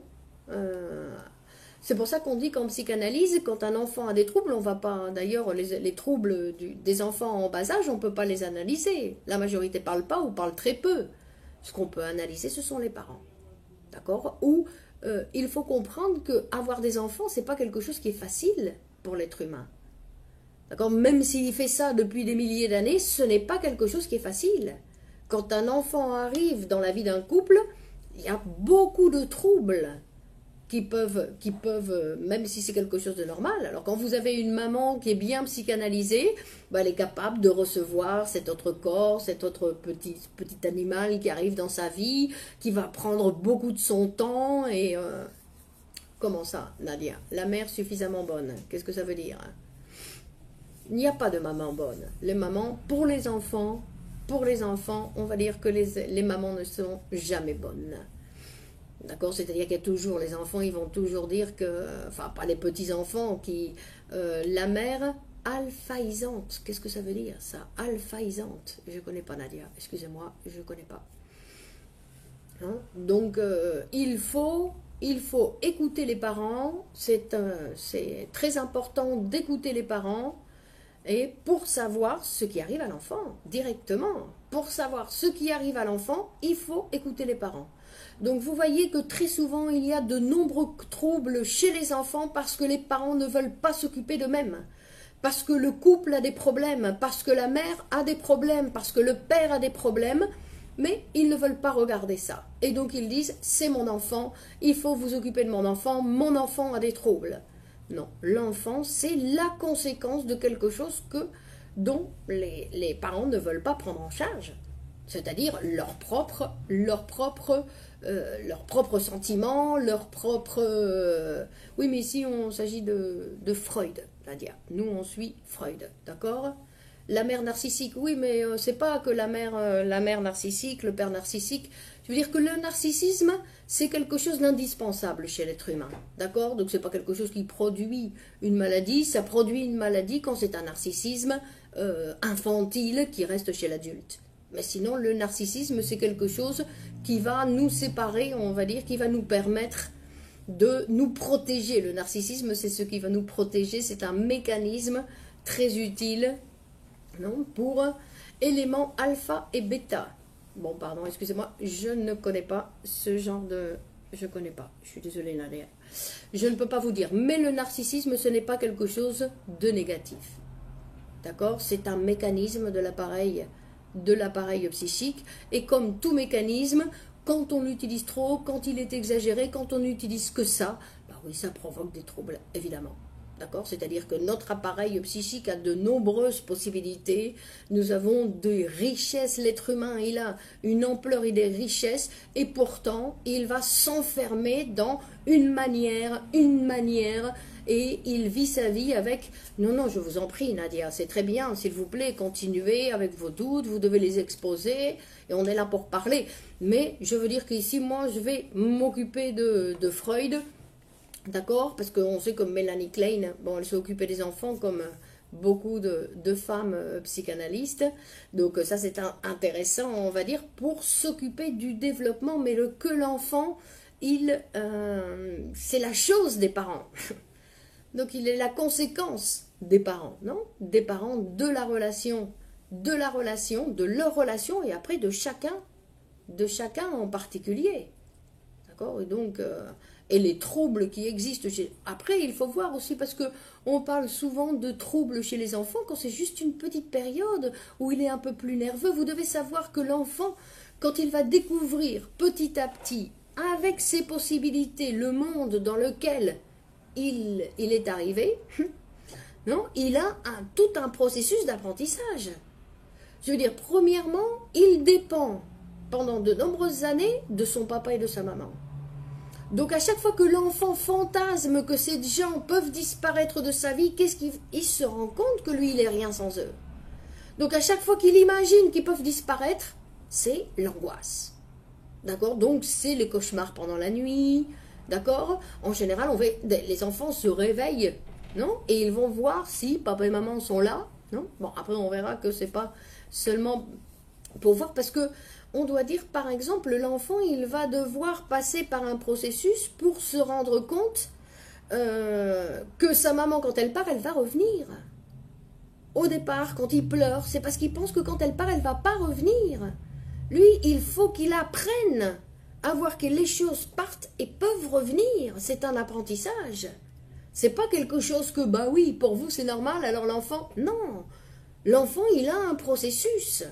S1: c'est pour ça qu'on dit qu'en psychanalyse, quand un enfant a des troubles, on va pas... D'ailleurs, les troubles des enfants en bas âge, on ne peut pas les analyser. La majorité ne parle pas ou parle très peu. Ce qu'on peut analyser, ce sont les parents. D'accord? Ou il faut comprendre qu'avoir des enfants, ce n'est pas quelque chose qui est facile pour l'être humain. D'accord? Même s'il fait ça depuis des milliers d'années, ce n'est pas quelque chose qui est facile. Quand un enfant arrive dans la vie d'un couple, il y a beaucoup de troubles qui peuvent, même si c'est quelque chose de normal. Alors quand vous avez une maman qui est bien psychanalysée, ben, elle est capable de recevoir cet autre corps, cet autre petit animal qui arrive dans sa vie, qui va prendre beaucoup de son temps. Et comment ça, Nadia? La mère suffisamment bonne, qu'est-ce que ça veut dire? Il n'y a pas de maman bonne. Les mamans, pour les enfants, on va dire que les mamans ne sont jamais bonnes. D'accord? C'est-à-dire qu'il y a toujours, les enfants, ils vont toujours dire que, enfin, pas les petits-enfants, la mère alphaïsante. Qu'est-ce que ça veut dire, ça? Alphaïsante. Je ne connais pas, Nadia. Excusez-moi, je ne connais pas. Hein? Donc, il faut écouter les parents. C'est très important d'écouter les parents. Et pour savoir ce qui arrive à l'enfant, directement, pour savoir ce qui arrive à l'enfant, il faut écouter les parents. Donc vous voyez que très souvent, il y a de nombreux troubles chez les enfants parce que les parents ne veulent pas s'occuper d'eux-mêmes. Parce que le couple a des problèmes, parce que la mère a des problèmes, parce que le père a des problèmes, mais ils ne veulent pas regarder ça. Et donc ils disent, c'est mon enfant, il faut vous occuper de mon enfant a des troubles. Non, l'enfant, c'est la conséquence de quelque chose dont les parents ne veulent pas prendre en charge. C'est-à-dire leurs propres sentiments, leurs propres... Oui, mais ici, on s'agit de Freud, Nadia. Nous, on suit Freud, d'accord? La mère narcissique, oui, mais c'est pas que la mère narcissique, le père narcissique. Je veux dire que le narcissisme, c'est quelque chose d'indispensable chez l'être humain, d'accord? Donc c'est pas quelque chose qui produit une maladie, ça produit une maladie quand c'est un narcissisme infantile qui reste chez l'adulte. Mais sinon, le narcissisme, c'est quelque chose qui va nous séparer, on va dire, qui va nous permettre de nous protéger. Le narcissisme, c'est ce qui va nous protéger, c'est un mécanisme très utile, non, pour éléments alpha et bêta. Bon, pardon, excusez-moi, je ne connais pas ce genre de... Je ne connais pas, je suis désolée, Nadia. Je ne peux pas vous dire. Mais le narcissisme, ce n'est pas quelque chose de négatif. D'accord? C'est un mécanisme de l'appareil psychique. Et comme tout mécanisme, quand on l'utilise trop, quand il est exagéré, quand on n'utilise que ça, bah oui, ça provoque des troubles, évidemment. D'accord? C'est-à-dire que notre appareil psychique a de nombreuses possibilités. Nous avons des richesses. L'être humain, il a une ampleur et des richesses. Et pourtant, il va s'enfermer dans une manière. Et il vit sa vie avec... Non, non, je vous en prie, Nadia, c'est très bien. S'il vous plaît, continuez avec vos doutes. Vous devez les exposer. Et on est là pour parler. Mais je veux dire qu'ici, moi, je vais m'occuper de Freud. D'accord? Parce qu'on sait comme Mélanie Klein, bon, elle s'est occupée des enfants comme beaucoup de femmes psychanalystes. Donc ça, c'est intéressant, on va dire, pour s'occuper du développement. Mais que l'enfant, c'est la chose des parents. Donc il est la conséquence des parents, non? Des parents, de leur relation, et après de chacun en particulier. D'accord? Et donc... et les troubles qui existent chez... Après, il faut voir aussi, parce qu'on parle souvent de troubles chez les enfants, quand c'est juste une petite période où il est un peu plus nerveux. Vous devez savoir que l'enfant, quand il va découvrir petit à petit, avec ses possibilités, le monde dans lequel il est arrivé, non, il a tout un processus d'apprentissage. Je veux dire, premièrement, il dépend pendant de nombreuses années de son papa et de sa maman. Donc à chaque fois que l'enfant fantasme que ces gens peuvent disparaître de sa vie, qu'est-ce qu'il se rend compte que lui, il est rien sans eux. Donc à chaque fois qu'il imagine qu'ils peuvent disparaître, c'est l'angoisse. D'accord? Donc c'est les cauchemars pendant la nuit. D'accord? En général, les enfants se réveillent, non? Et ils vont voir si papa et maman sont là, non? Bon, après on verra que c'est pas seulement pour voir, parce que on doit dire, par exemple, l'enfant, il va devoir passer par un processus pour se rendre compte que sa maman, quand elle part, elle va revenir. Au départ, quand il pleure, c'est parce qu'il pense que quand elle part, elle ne va pas revenir. Lui, il faut qu'il apprenne à voir que les choses partent et peuvent revenir. C'est un apprentissage. C'est pas quelque chose que, bah oui, pour vous c'est normal, alors l'enfant... Non, l'enfant, il a un processus.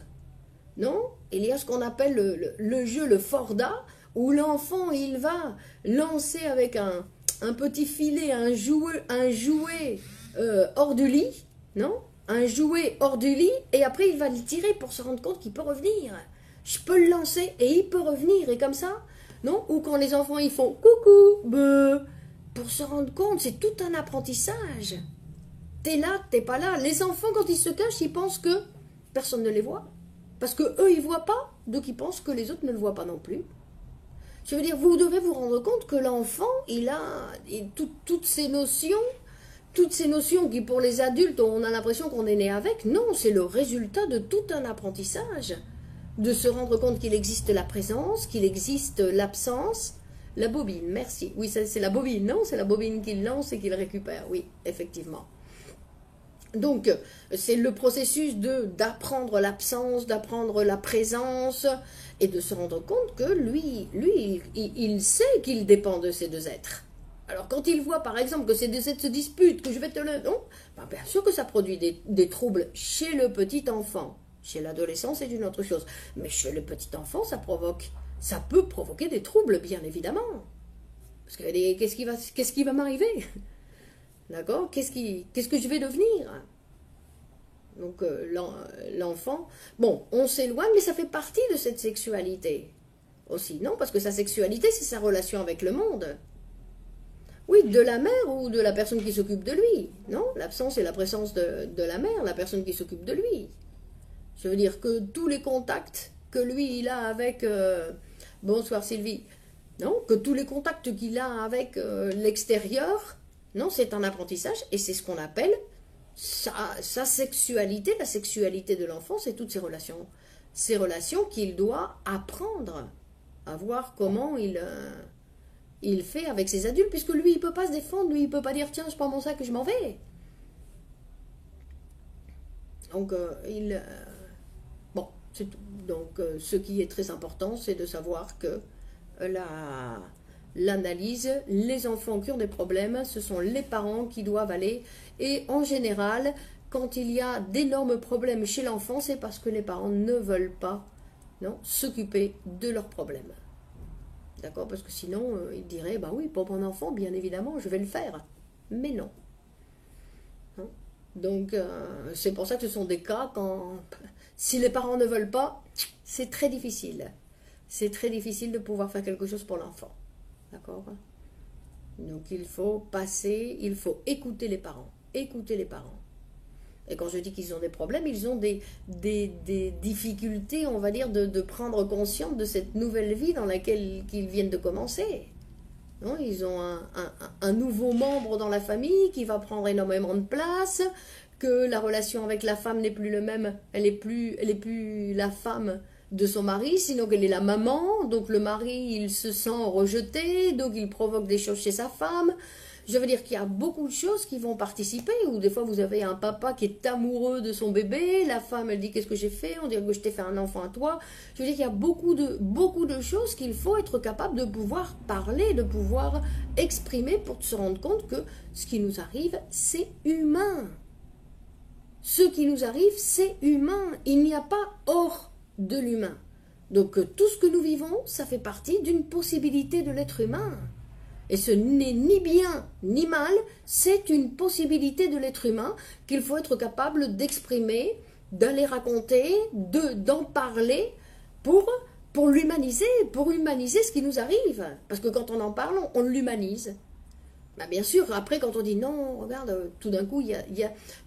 S1: Non? Il y a ce qu'on appelle le jeu, le Forda, où l'enfant, il va lancer avec un petit filet, un jouet hors du lit, non? Un jouet hors du lit, et après il va le tirer pour se rendre compte qu'il peut revenir. Je peux le lancer et il peut revenir, et comme ça, non? Ou quand les enfants, ils font coucou, beuh, pour se rendre compte, c'est tout un apprentissage. T'es là, t'es pas là. Les enfants, quand ils se cachent, ils pensent que personne ne les voit. Parce que eux, ils ne voient pas, donc ils pensent que les autres ne le voient pas non plus. Je veux dire, vous devez vous rendre compte que l'enfant, il a toutes ces notions qui pour les adultes, on a l'impression qu'on est né avec. Non, c'est le résultat de tout un apprentissage. De se rendre compte qu'il existe la présence, qu'il existe l'absence. La bobine, merci. Oui, c'est la bobine, non? C'est la bobine qu'il lance et qu'il récupère. Oui, effectivement. Donc, c'est le processus d'apprendre l'absence, d'apprendre la présence, et de se rendre compte que lui il sait qu'il dépend de ces deux êtres. Alors, quand il voit, par exemple, que ces deux êtres se disputent, que je vais te le... Non, ben, bien sûr que ça produit des troubles chez le petit enfant. Chez l'adolescent, c'est une autre chose. Mais chez le petit enfant, ça peut provoquer des troubles, bien évidemment. Parce que qu'est-ce qui va m'arriver? D'accord? Qu'est-ce que je vais devenir? Donc, l'enfant... Bon, on s'éloigne, mais ça fait partie de cette sexualité aussi, non? Parce que sa sexualité, c'est sa relation avec le monde. Oui, de la mère ou de la personne qui s'occupe de lui, non? L'absence et la présence de la mère, la personne qui s'occupe de lui. Je veux dire que tous les contacts que lui, il a avec... bonsoir Sylvie. Non? Que tous les contacts qu'il a avec l'extérieur... Non, c'est un apprentissage et c'est ce qu'on appelle sa sexualité. La sexualité de l'enfant, c'est toutes ces relations. Ces relations qu'il doit apprendre à voir comment il fait avec ses adultes, puisque lui, il ne peut pas se défendre, lui, il ne peut pas dire « Tiens, je prends mon sac et je m'en vais ». Donc, bon, c'est tout. Donc, ce qui est très important, c'est de savoir que l'analyse, les enfants qui ont des problèmes, ce sont les parents qui doivent aller. Et en général, quand il y a d'énormes problèmes chez l'enfant, c'est parce que les parents ne veulent pas s'occuper de leurs problèmes. D'accord? Parce que sinon, ils diraient, bah oui, pour mon enfant, bien évidemment, je vais le faire. Mais non. Hein? Donc, c'est pour ça que ce sont des cas quand... Si les parents ne veulent pas, c'est très difficile. C'est très difficile de pouvoir faire quelque chose pour l'enfant. D'accord? Donc, il faut écouter les parents. Écouter les parents. Et quand je dis qu'ils ont des problèmes, ils ont des difficultés, on va dire, de prendre conscience de cette nouvelle vie dans laquelle ils viennent de commencer. Non, ils ont un nouveau membre dans la famille qui va prendre énormément de place, que la relation avec la femme n'est plus le même, elle est plus la femme de son mari, sinon qu'elle est la maman, donc le mari, il se sent rejeté, donc il provoque des choses chez sa femme. Je veux dire qu'il y a beaucoup de choses qui vont participer, ou des fois vous avez un papa qui est amoureux de son bébé, la femme elle dit qu'est-ce que j'ai fait, on dirait que je t'ai fait un enfant à toi. Je veux dire qu'il y a beaucoup de choses qu'il faut être capable de pouvoir parler, de pouvoir exprimer pour se rendre compte que ce qui nous arrive, c'est humain. Ce qui nous arrive, c'est humain. Il n'y a pas hors de l'humain. Donc tout ce que nous vivons, ça fait partie d'une possibilité de l'être humain. Et ce n'est ni bien ni mal, c'est une possibilité de l'être humain qu'il faut être capable d'exprimer, d'aller raconter, d'en parler pour pour humaniser ce qui nous arrive. Parce que quand on en parle, on l'humanise. Bah bien sûr, après quand on dit non, regarde, tout d'un coup,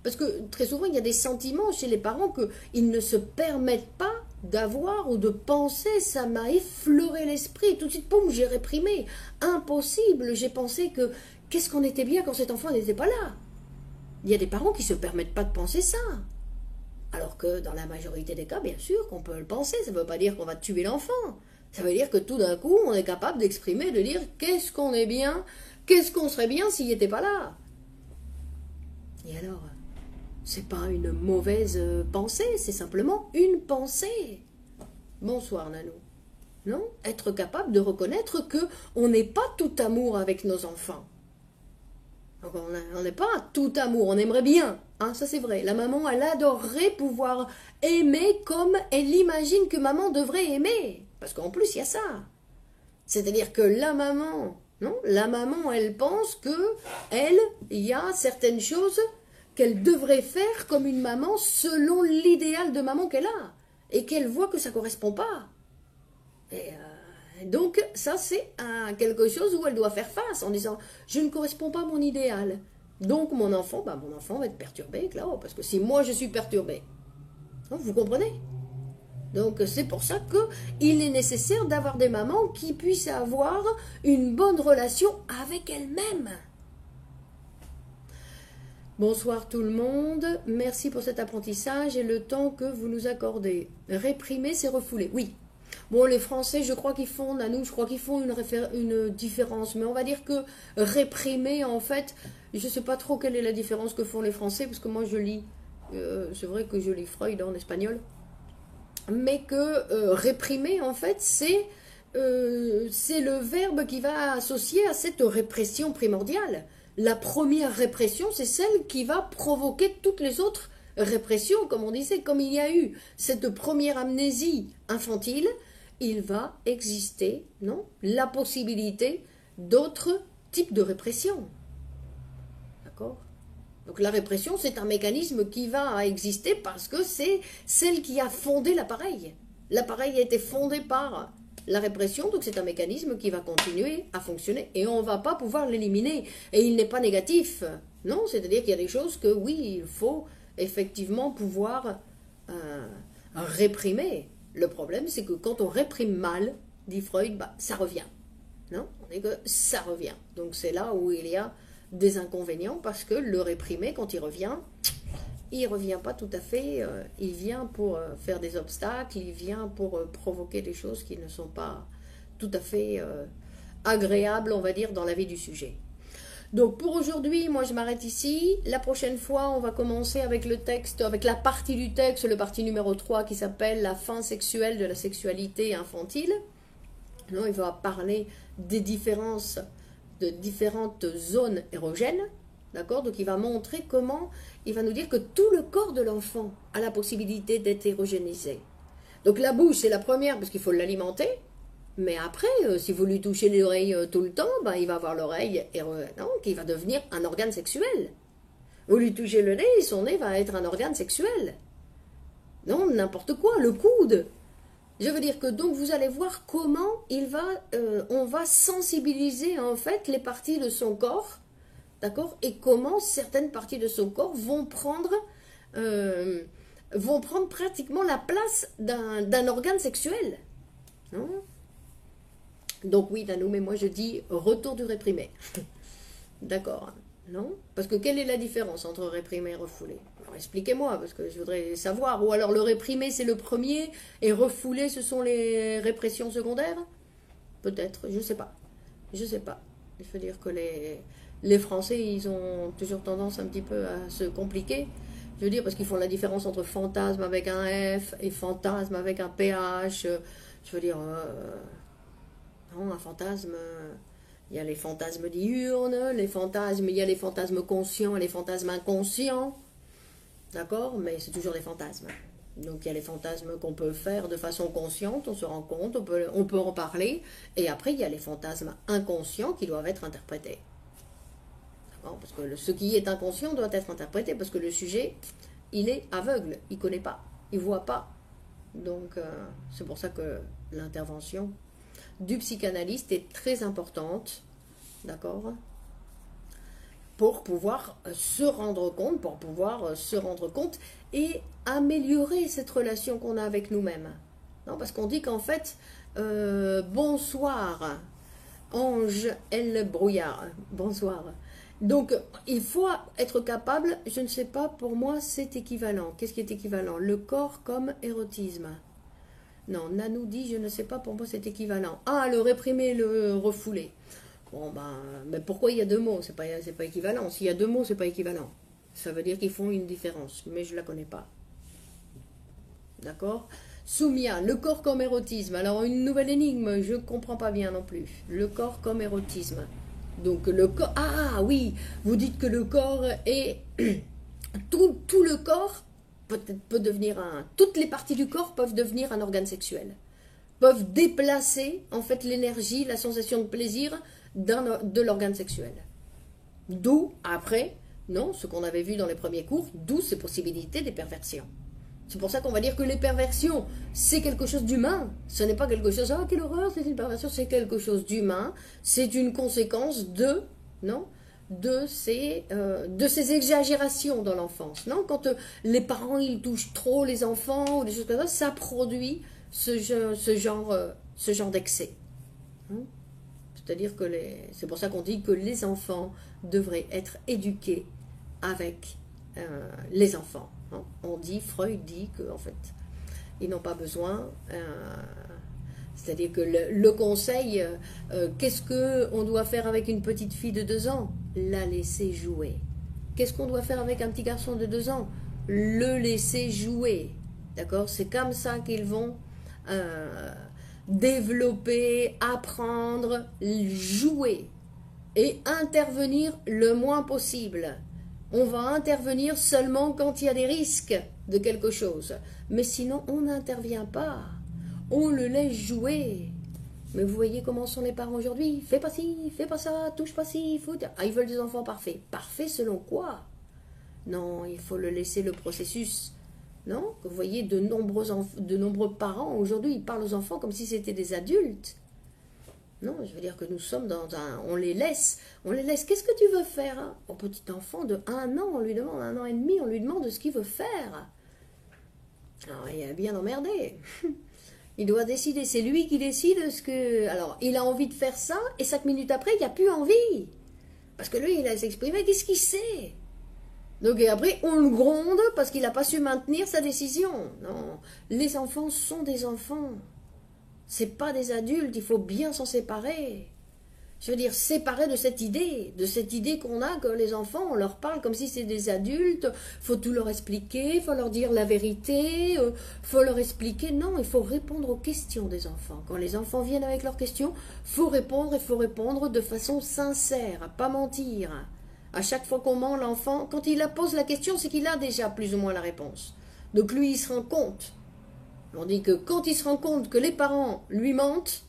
S1: parce que très souvent, il y a des sentiments chez les parents qu'ils ne se permettent pas d'avoir ou de penser. Ça m'a effleuré l'esprit. Tout de suite, poum, j'ai réprimé. Impossible, j'ai pensé que qu'est-ce qu'on était bien quand cet enfant n'était pas là. Il y a des parents qui ne se permettent pas de penser ça. Alors que dans la majorité des cas, bien sûr qu'on peut le penser. Ça ne veut pas dire qu'on va tuer l'enfant. Ça veut dire que tout d'un coup, on est capable d'exprimer, de dire qu'est-ce qu'on est bien, qu'est-ce qu'on serait bien s'il n'était pas là. Et alors, c'est pas une mauvaise pensée, c'est simplement une pensée. Bonsoir Nanou. Non? Être capable de reconnaître que on n'est pas tout amour avec nos enfants. Donc on n'est pas tout amour, on aimerait bien, hein, ça c'est vrai. La maman, elle adorerait pouvoir aimer comme elle imagine que maman devrait aimer. Parce qu'en plus, il y a ça. C'est-à-dire que la maman, non, la maman, elle pense que elle, il y a certaines choses qu'elle devrait faire comme une maman selon l'idéal de maman qu'elle a. Et qu'elle voit que ça ne correspond pas. Et donc, ça, c'est quelque chose où elle doit faire face en disant « Je ne correspond pas à mon idéal. » Donc, mon enfant va être perturbé, là-haut, parce que si moi, je suis perturbée, vous comprenez? Donc, c'est pour ça qu'il est nécessaire d'avoir des mamans qui puissent avoir une bonne relation avec elles-mêmes. Bonsoir tout le monde, merci pour cet apprentissage et le temps que vous nous accordez. Réprimer, c'est refouler, oui. Bon, les Français, je crois qu'ils font, Nanou, je crois qu'ils font une différence. Mais on va dire que réprimer, en fait, je ne sais pas trop quelle est la différence que font les Français, parce que moi, je lis, c'est vrai que je lis Freud en espagnol, mais que réprimer, en fait, c'est le verbe qui va associer à cette répression primordiale. La première répression, c'est celle qui va provoquer toutes les autres répressions, comme on disait. Comme il y a eu cette première amnésie infantile, il va exister, non, la possibilité d'autres types de répression. D'accord? Donc la répression, c'est un mécanisme qui va exister parce que c'est celle qui a fondé l'appareil. L'appareil a été fondé par la répression, donc c'est un mécanisme qui va continuer à fonctionner et on ne va pas pouvoir l'éliminer. Et il n'est pas négatif, non, c'est-à-dire qu'il y a des choses que oui, il faut effectivement pouvoir réprimer. Le problème, c'est que quand on réprime mal, dit Freud, ça revient. Non, on est que ça revient. Donc c'est là où il y a des inconvénients parce que le réprimer, quand il revient pas tout à fait, il vient pour faire des obstacles, il vient pour provoquer des choses qui ne sont pas tout à fait agréables, on va dire, dans la vie du sujet. Donc pour aujourd'hui, moi je m'arrête ici. La prochaine fois, on va commencer avec le texte, avec la partie du texte, le partie numéro 3 qui s'appelle « La fin sexuelle de la sexualité infantile ». Non, il va parler des différences de différentes zones érogènes. D'accord? Donc il va montrer comment, il va nous dire que tout le corps de l'enfant a la possibilité d'être érogénisé. Donc la bouche, c'est la première parce qu'il faut l'alimenter. Mais après, si vous lui touchez l'oreille tout le temps, il va avoir l'oreille qui va devenir un organe sexuel. Vous lui touchez le nez, son nez va être un organe sexuel. Non, n'importe quoi, le coude. Je veux dire que donc vous allez voir comment on va sensibiliser en fait les parties de son corps, d'accord, et comment certaines parties de son corps vont prendre pratiquement la place d'un organe sexuel. Non? Donc oui, Nanou, mais moi je dis retour du réprimé. D'accord, non? Parce que quelle est la différence entre réprimer et refouler? Expliquez-moi, parce que je voudrais savoir. Ou alors le réprimé, c'est le premier, et refouler, ce sont les répressions secondaires? Peut-être, je ne sais pas. Je ne sais pas. Il faut dire que les Français, ils ont toujours tendance un petit peu à se compliquer. Je veux dire, parce qu'ils font la différence entre fantasme avec un F et fantasme avec un PH. Je veux dire... non, un fantasme, il y a les fantasmes diurnes, il y a les fantasmes conscients et les fantasmes inconscients, d'accord? Mais c'est toujours des fantasmes. Donc il y a les fantasmes qu'on peut faire de façon consciente, on se rend compte, on peut en parler, et après il y a les fantasmes inconscients qui doivent être interprétés. D'accord? Parce que ce qui est inconscient doit être interprété, parce que le sujet, il est aveugle, il ne connaît pas, il ne voit pas. Donc, c'est pour ça que l'intervention du psychanalyste est très importante, d'accord, pour pouvoir se rendre compte, et améliorer cette relation qu'on a avec nous-mêmes. Non, parce qu'on dit qu'en fait, bonsoir, ange, elle brouillard, bonsoir. Donc, il faut être capable, je ne sais pas, pour moi, c'est équivalent. Qu'est-ce qui est équivalent? Le corps comme érotisme. Non, Nanou dit, je ne sais pas, pour moi, c'est équivalent. Ah, le réprimer, le refouler. Bon, ben, mais pourquoi il y a deux mots? C'est pas équivalent. S'il y a deux mots, c'est pas équivalent. Ça veut dire qu'ils font une différence, mais je la connais pas. D'accord? Soumia, le corps comme érotisme. Alors, une nouvelle énigme, je ne comprends pas bien non plus. Le corps comme érotisme. Donc, le corps... Ah, oui, vous dites que le corps est... tout le corps peut devenir un... Toutes les parties du corps peuvent devenir un organe sexuel. Peuvent déplacer, en fait, l'énergie, la sensation de plaisir de l'organe sexuel. D'où, après, non, ce qu'on avait vu dans les premiers cours, d'où ces possibilités des perversions. C'est pour ça qu'on va dire que les perversions, c'est quelque chose d'humain. Ce n'est pas quelque chose, ah, quelle horreur, c'est une perversion, c'est quelque chose d'humain. C'est une conséquence de ces exagérations dans l'enfance. Non, quand les parents, ils touchent trop les enfants, ou des choses comme ça produit ce genre d'excès. C'est-à-dire que c'est pour ça qu'on dit que les enfants devraient être éduqués avec les enfants. On dit, Freud dit qu'en fait, ils n'ont pas besoin, c'est-à-dire que le conseil, qu'est-ce qu'on doit faire avec une petite fille de 2 ans? La laisser jouer. Qu'est-ce qu'on doit faire avec un petit garçon de 2 ans? Le laisser jouer. D'accord? C'est comme ça qu'ils vont développer, apprendre, jouer et intervenir le moins possible. On va intervenir seulement quand il y a des risques de quelque chose. Mais sinon, on n'intervient pas. On le laisse jouer. Mais vous voyez comment sont les parents aujourd'hui? Fais pas ci, fais pas ça, touche pas ci, faut... Ah, ils veulent des enfants parfaits. Parfaits selon quoi? Non, il faut le laisser le processus. Non? Vous voyez, de nombreux parents aujourd'hui, ils parlent aux enfants comme si c'était des adultes. Non, je veux dire que nous sommes dans un... On les laisse. Qu'est-ce que tu veux faire, hein? Au petit enfant de 1 an, on lui demande, 1 an et demi, on lui demande ce qu'il veut faire. Alors, il est bien emmerdé. Il doit décider, c'est lui qui décide ce que... Alors, il a envie de faire ça, et 5 minutes après, il n'y a plus envie. Parce que lui, il a s'exprimé, qu'est-ce qu'il sait? Donc, et après, on le gronde parce qu'il n'a pas su maintenir sa décision. Non, les enfants sont des enfants. C'est pas des adultes, il faut bien s'en séparer. Je veux dire, séparer de cette idée qu'on a que les enfants, on leur parle comme si c'était des adultes, faut tout leur expliquer, faut leur dire la vérité, faut leur expliquer. Non, il faut répondre aux questions des enfants. Quand les enfants viennent avec leurs questions, faut répondre, il faut répondre de façon sincère, pas mentir. À chaque fois qu'on ment l'enfant, quand il pose la question, c'est qu'il a déjà plus ou moins la réponse. Donc lui, il se rend compte. On dit que quand il se rend compte que les parents lui mentent,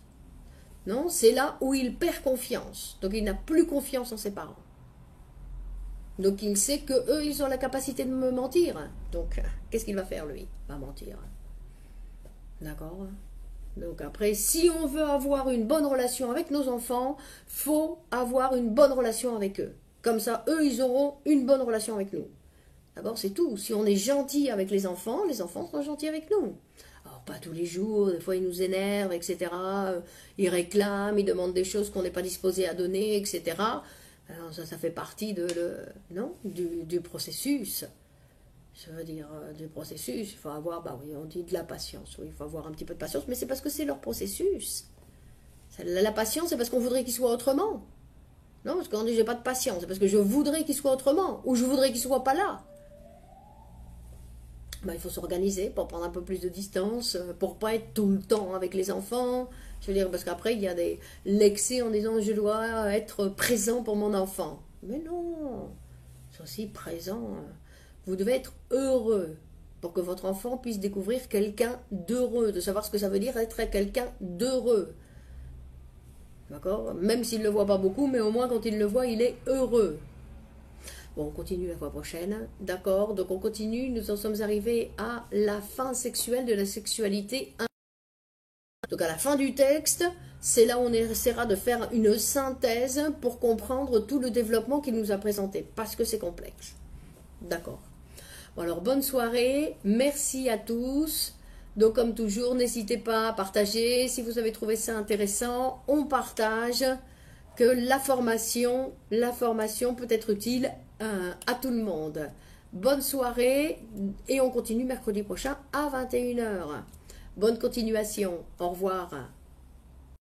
S1: non, c'est là où il perd confiance. Donc il n'a plus confiance en ses parents. Donc il sait qu'eux, ils ont la capacité de me mentir. Donc qu'est-ce qu'il va faire lui? Il va mentir. D'accord? Donc après, si on veut avoir une bonne relation avec nos enfants, faut avoir une bonne relation avec eux. Comme ça, eux, ils auront une bonne relation avec nous. D'abord, c'est tout. Si on est gentil avec les enfants seront gentils avec nous. Alors, pas tous les jours, des fois ils nous énervent, etc. Ils réclament, ils demandent des choses qu'on n'est pas disposé à donner, etc. Alors, ça fait partie du processus. Je veux dire, du processus. Il faut avoir, bah oui, on dit de la patience. Oui, il faut avoir un petit peu de patience, mais c'est parce que c'est leur processus. La patience, c'est parce qu'on voudrait qu'il soit autrement. Non, parce qu'on dit j'ai pas de patience, c'est parce que je voudrais qu'il soit autrement, ou je voudrais qu'il soit pas là. Ben, il faut s'organiser pour prendre un peu plus de distance, pour pas être tout le temps avec les enfants. Je veux dire, parce qu'après, il y a l'excès en disant je dois être présent pour mon enfant. Mais non, c'est aussi présent. Vous devez être heureux pour que votre enfant puisse découvrir quelqu'un d'heureux, de savoir ce que ça veut dire être quelqu'un d'heureux. D'accord? Même s'il ne le voit pas beaucoup, mais au moins quand il le voit, il est heureux. Bon, on continue la fois prochaine, d'accord? Donc on continue, nous en sommes arrivés à la fin sexuelle de la sexualité. Donc à la fin du texte, c'est là où on essaiera de faire une synthèse pour comprendre tout le développement qu'il nous a présenté, parce que c'est complexe. D'accord. Bon, alors bonne soirée, merci à tous. Donc comme toujours, n'hésitez pas à partager. Si vous avez trouvé ça intéressant, on partage, que la formation peut être utile à tout le monde. Bonne soirée et on continue mercredi prochain à 21 h. Bonne continuation. Au revoir.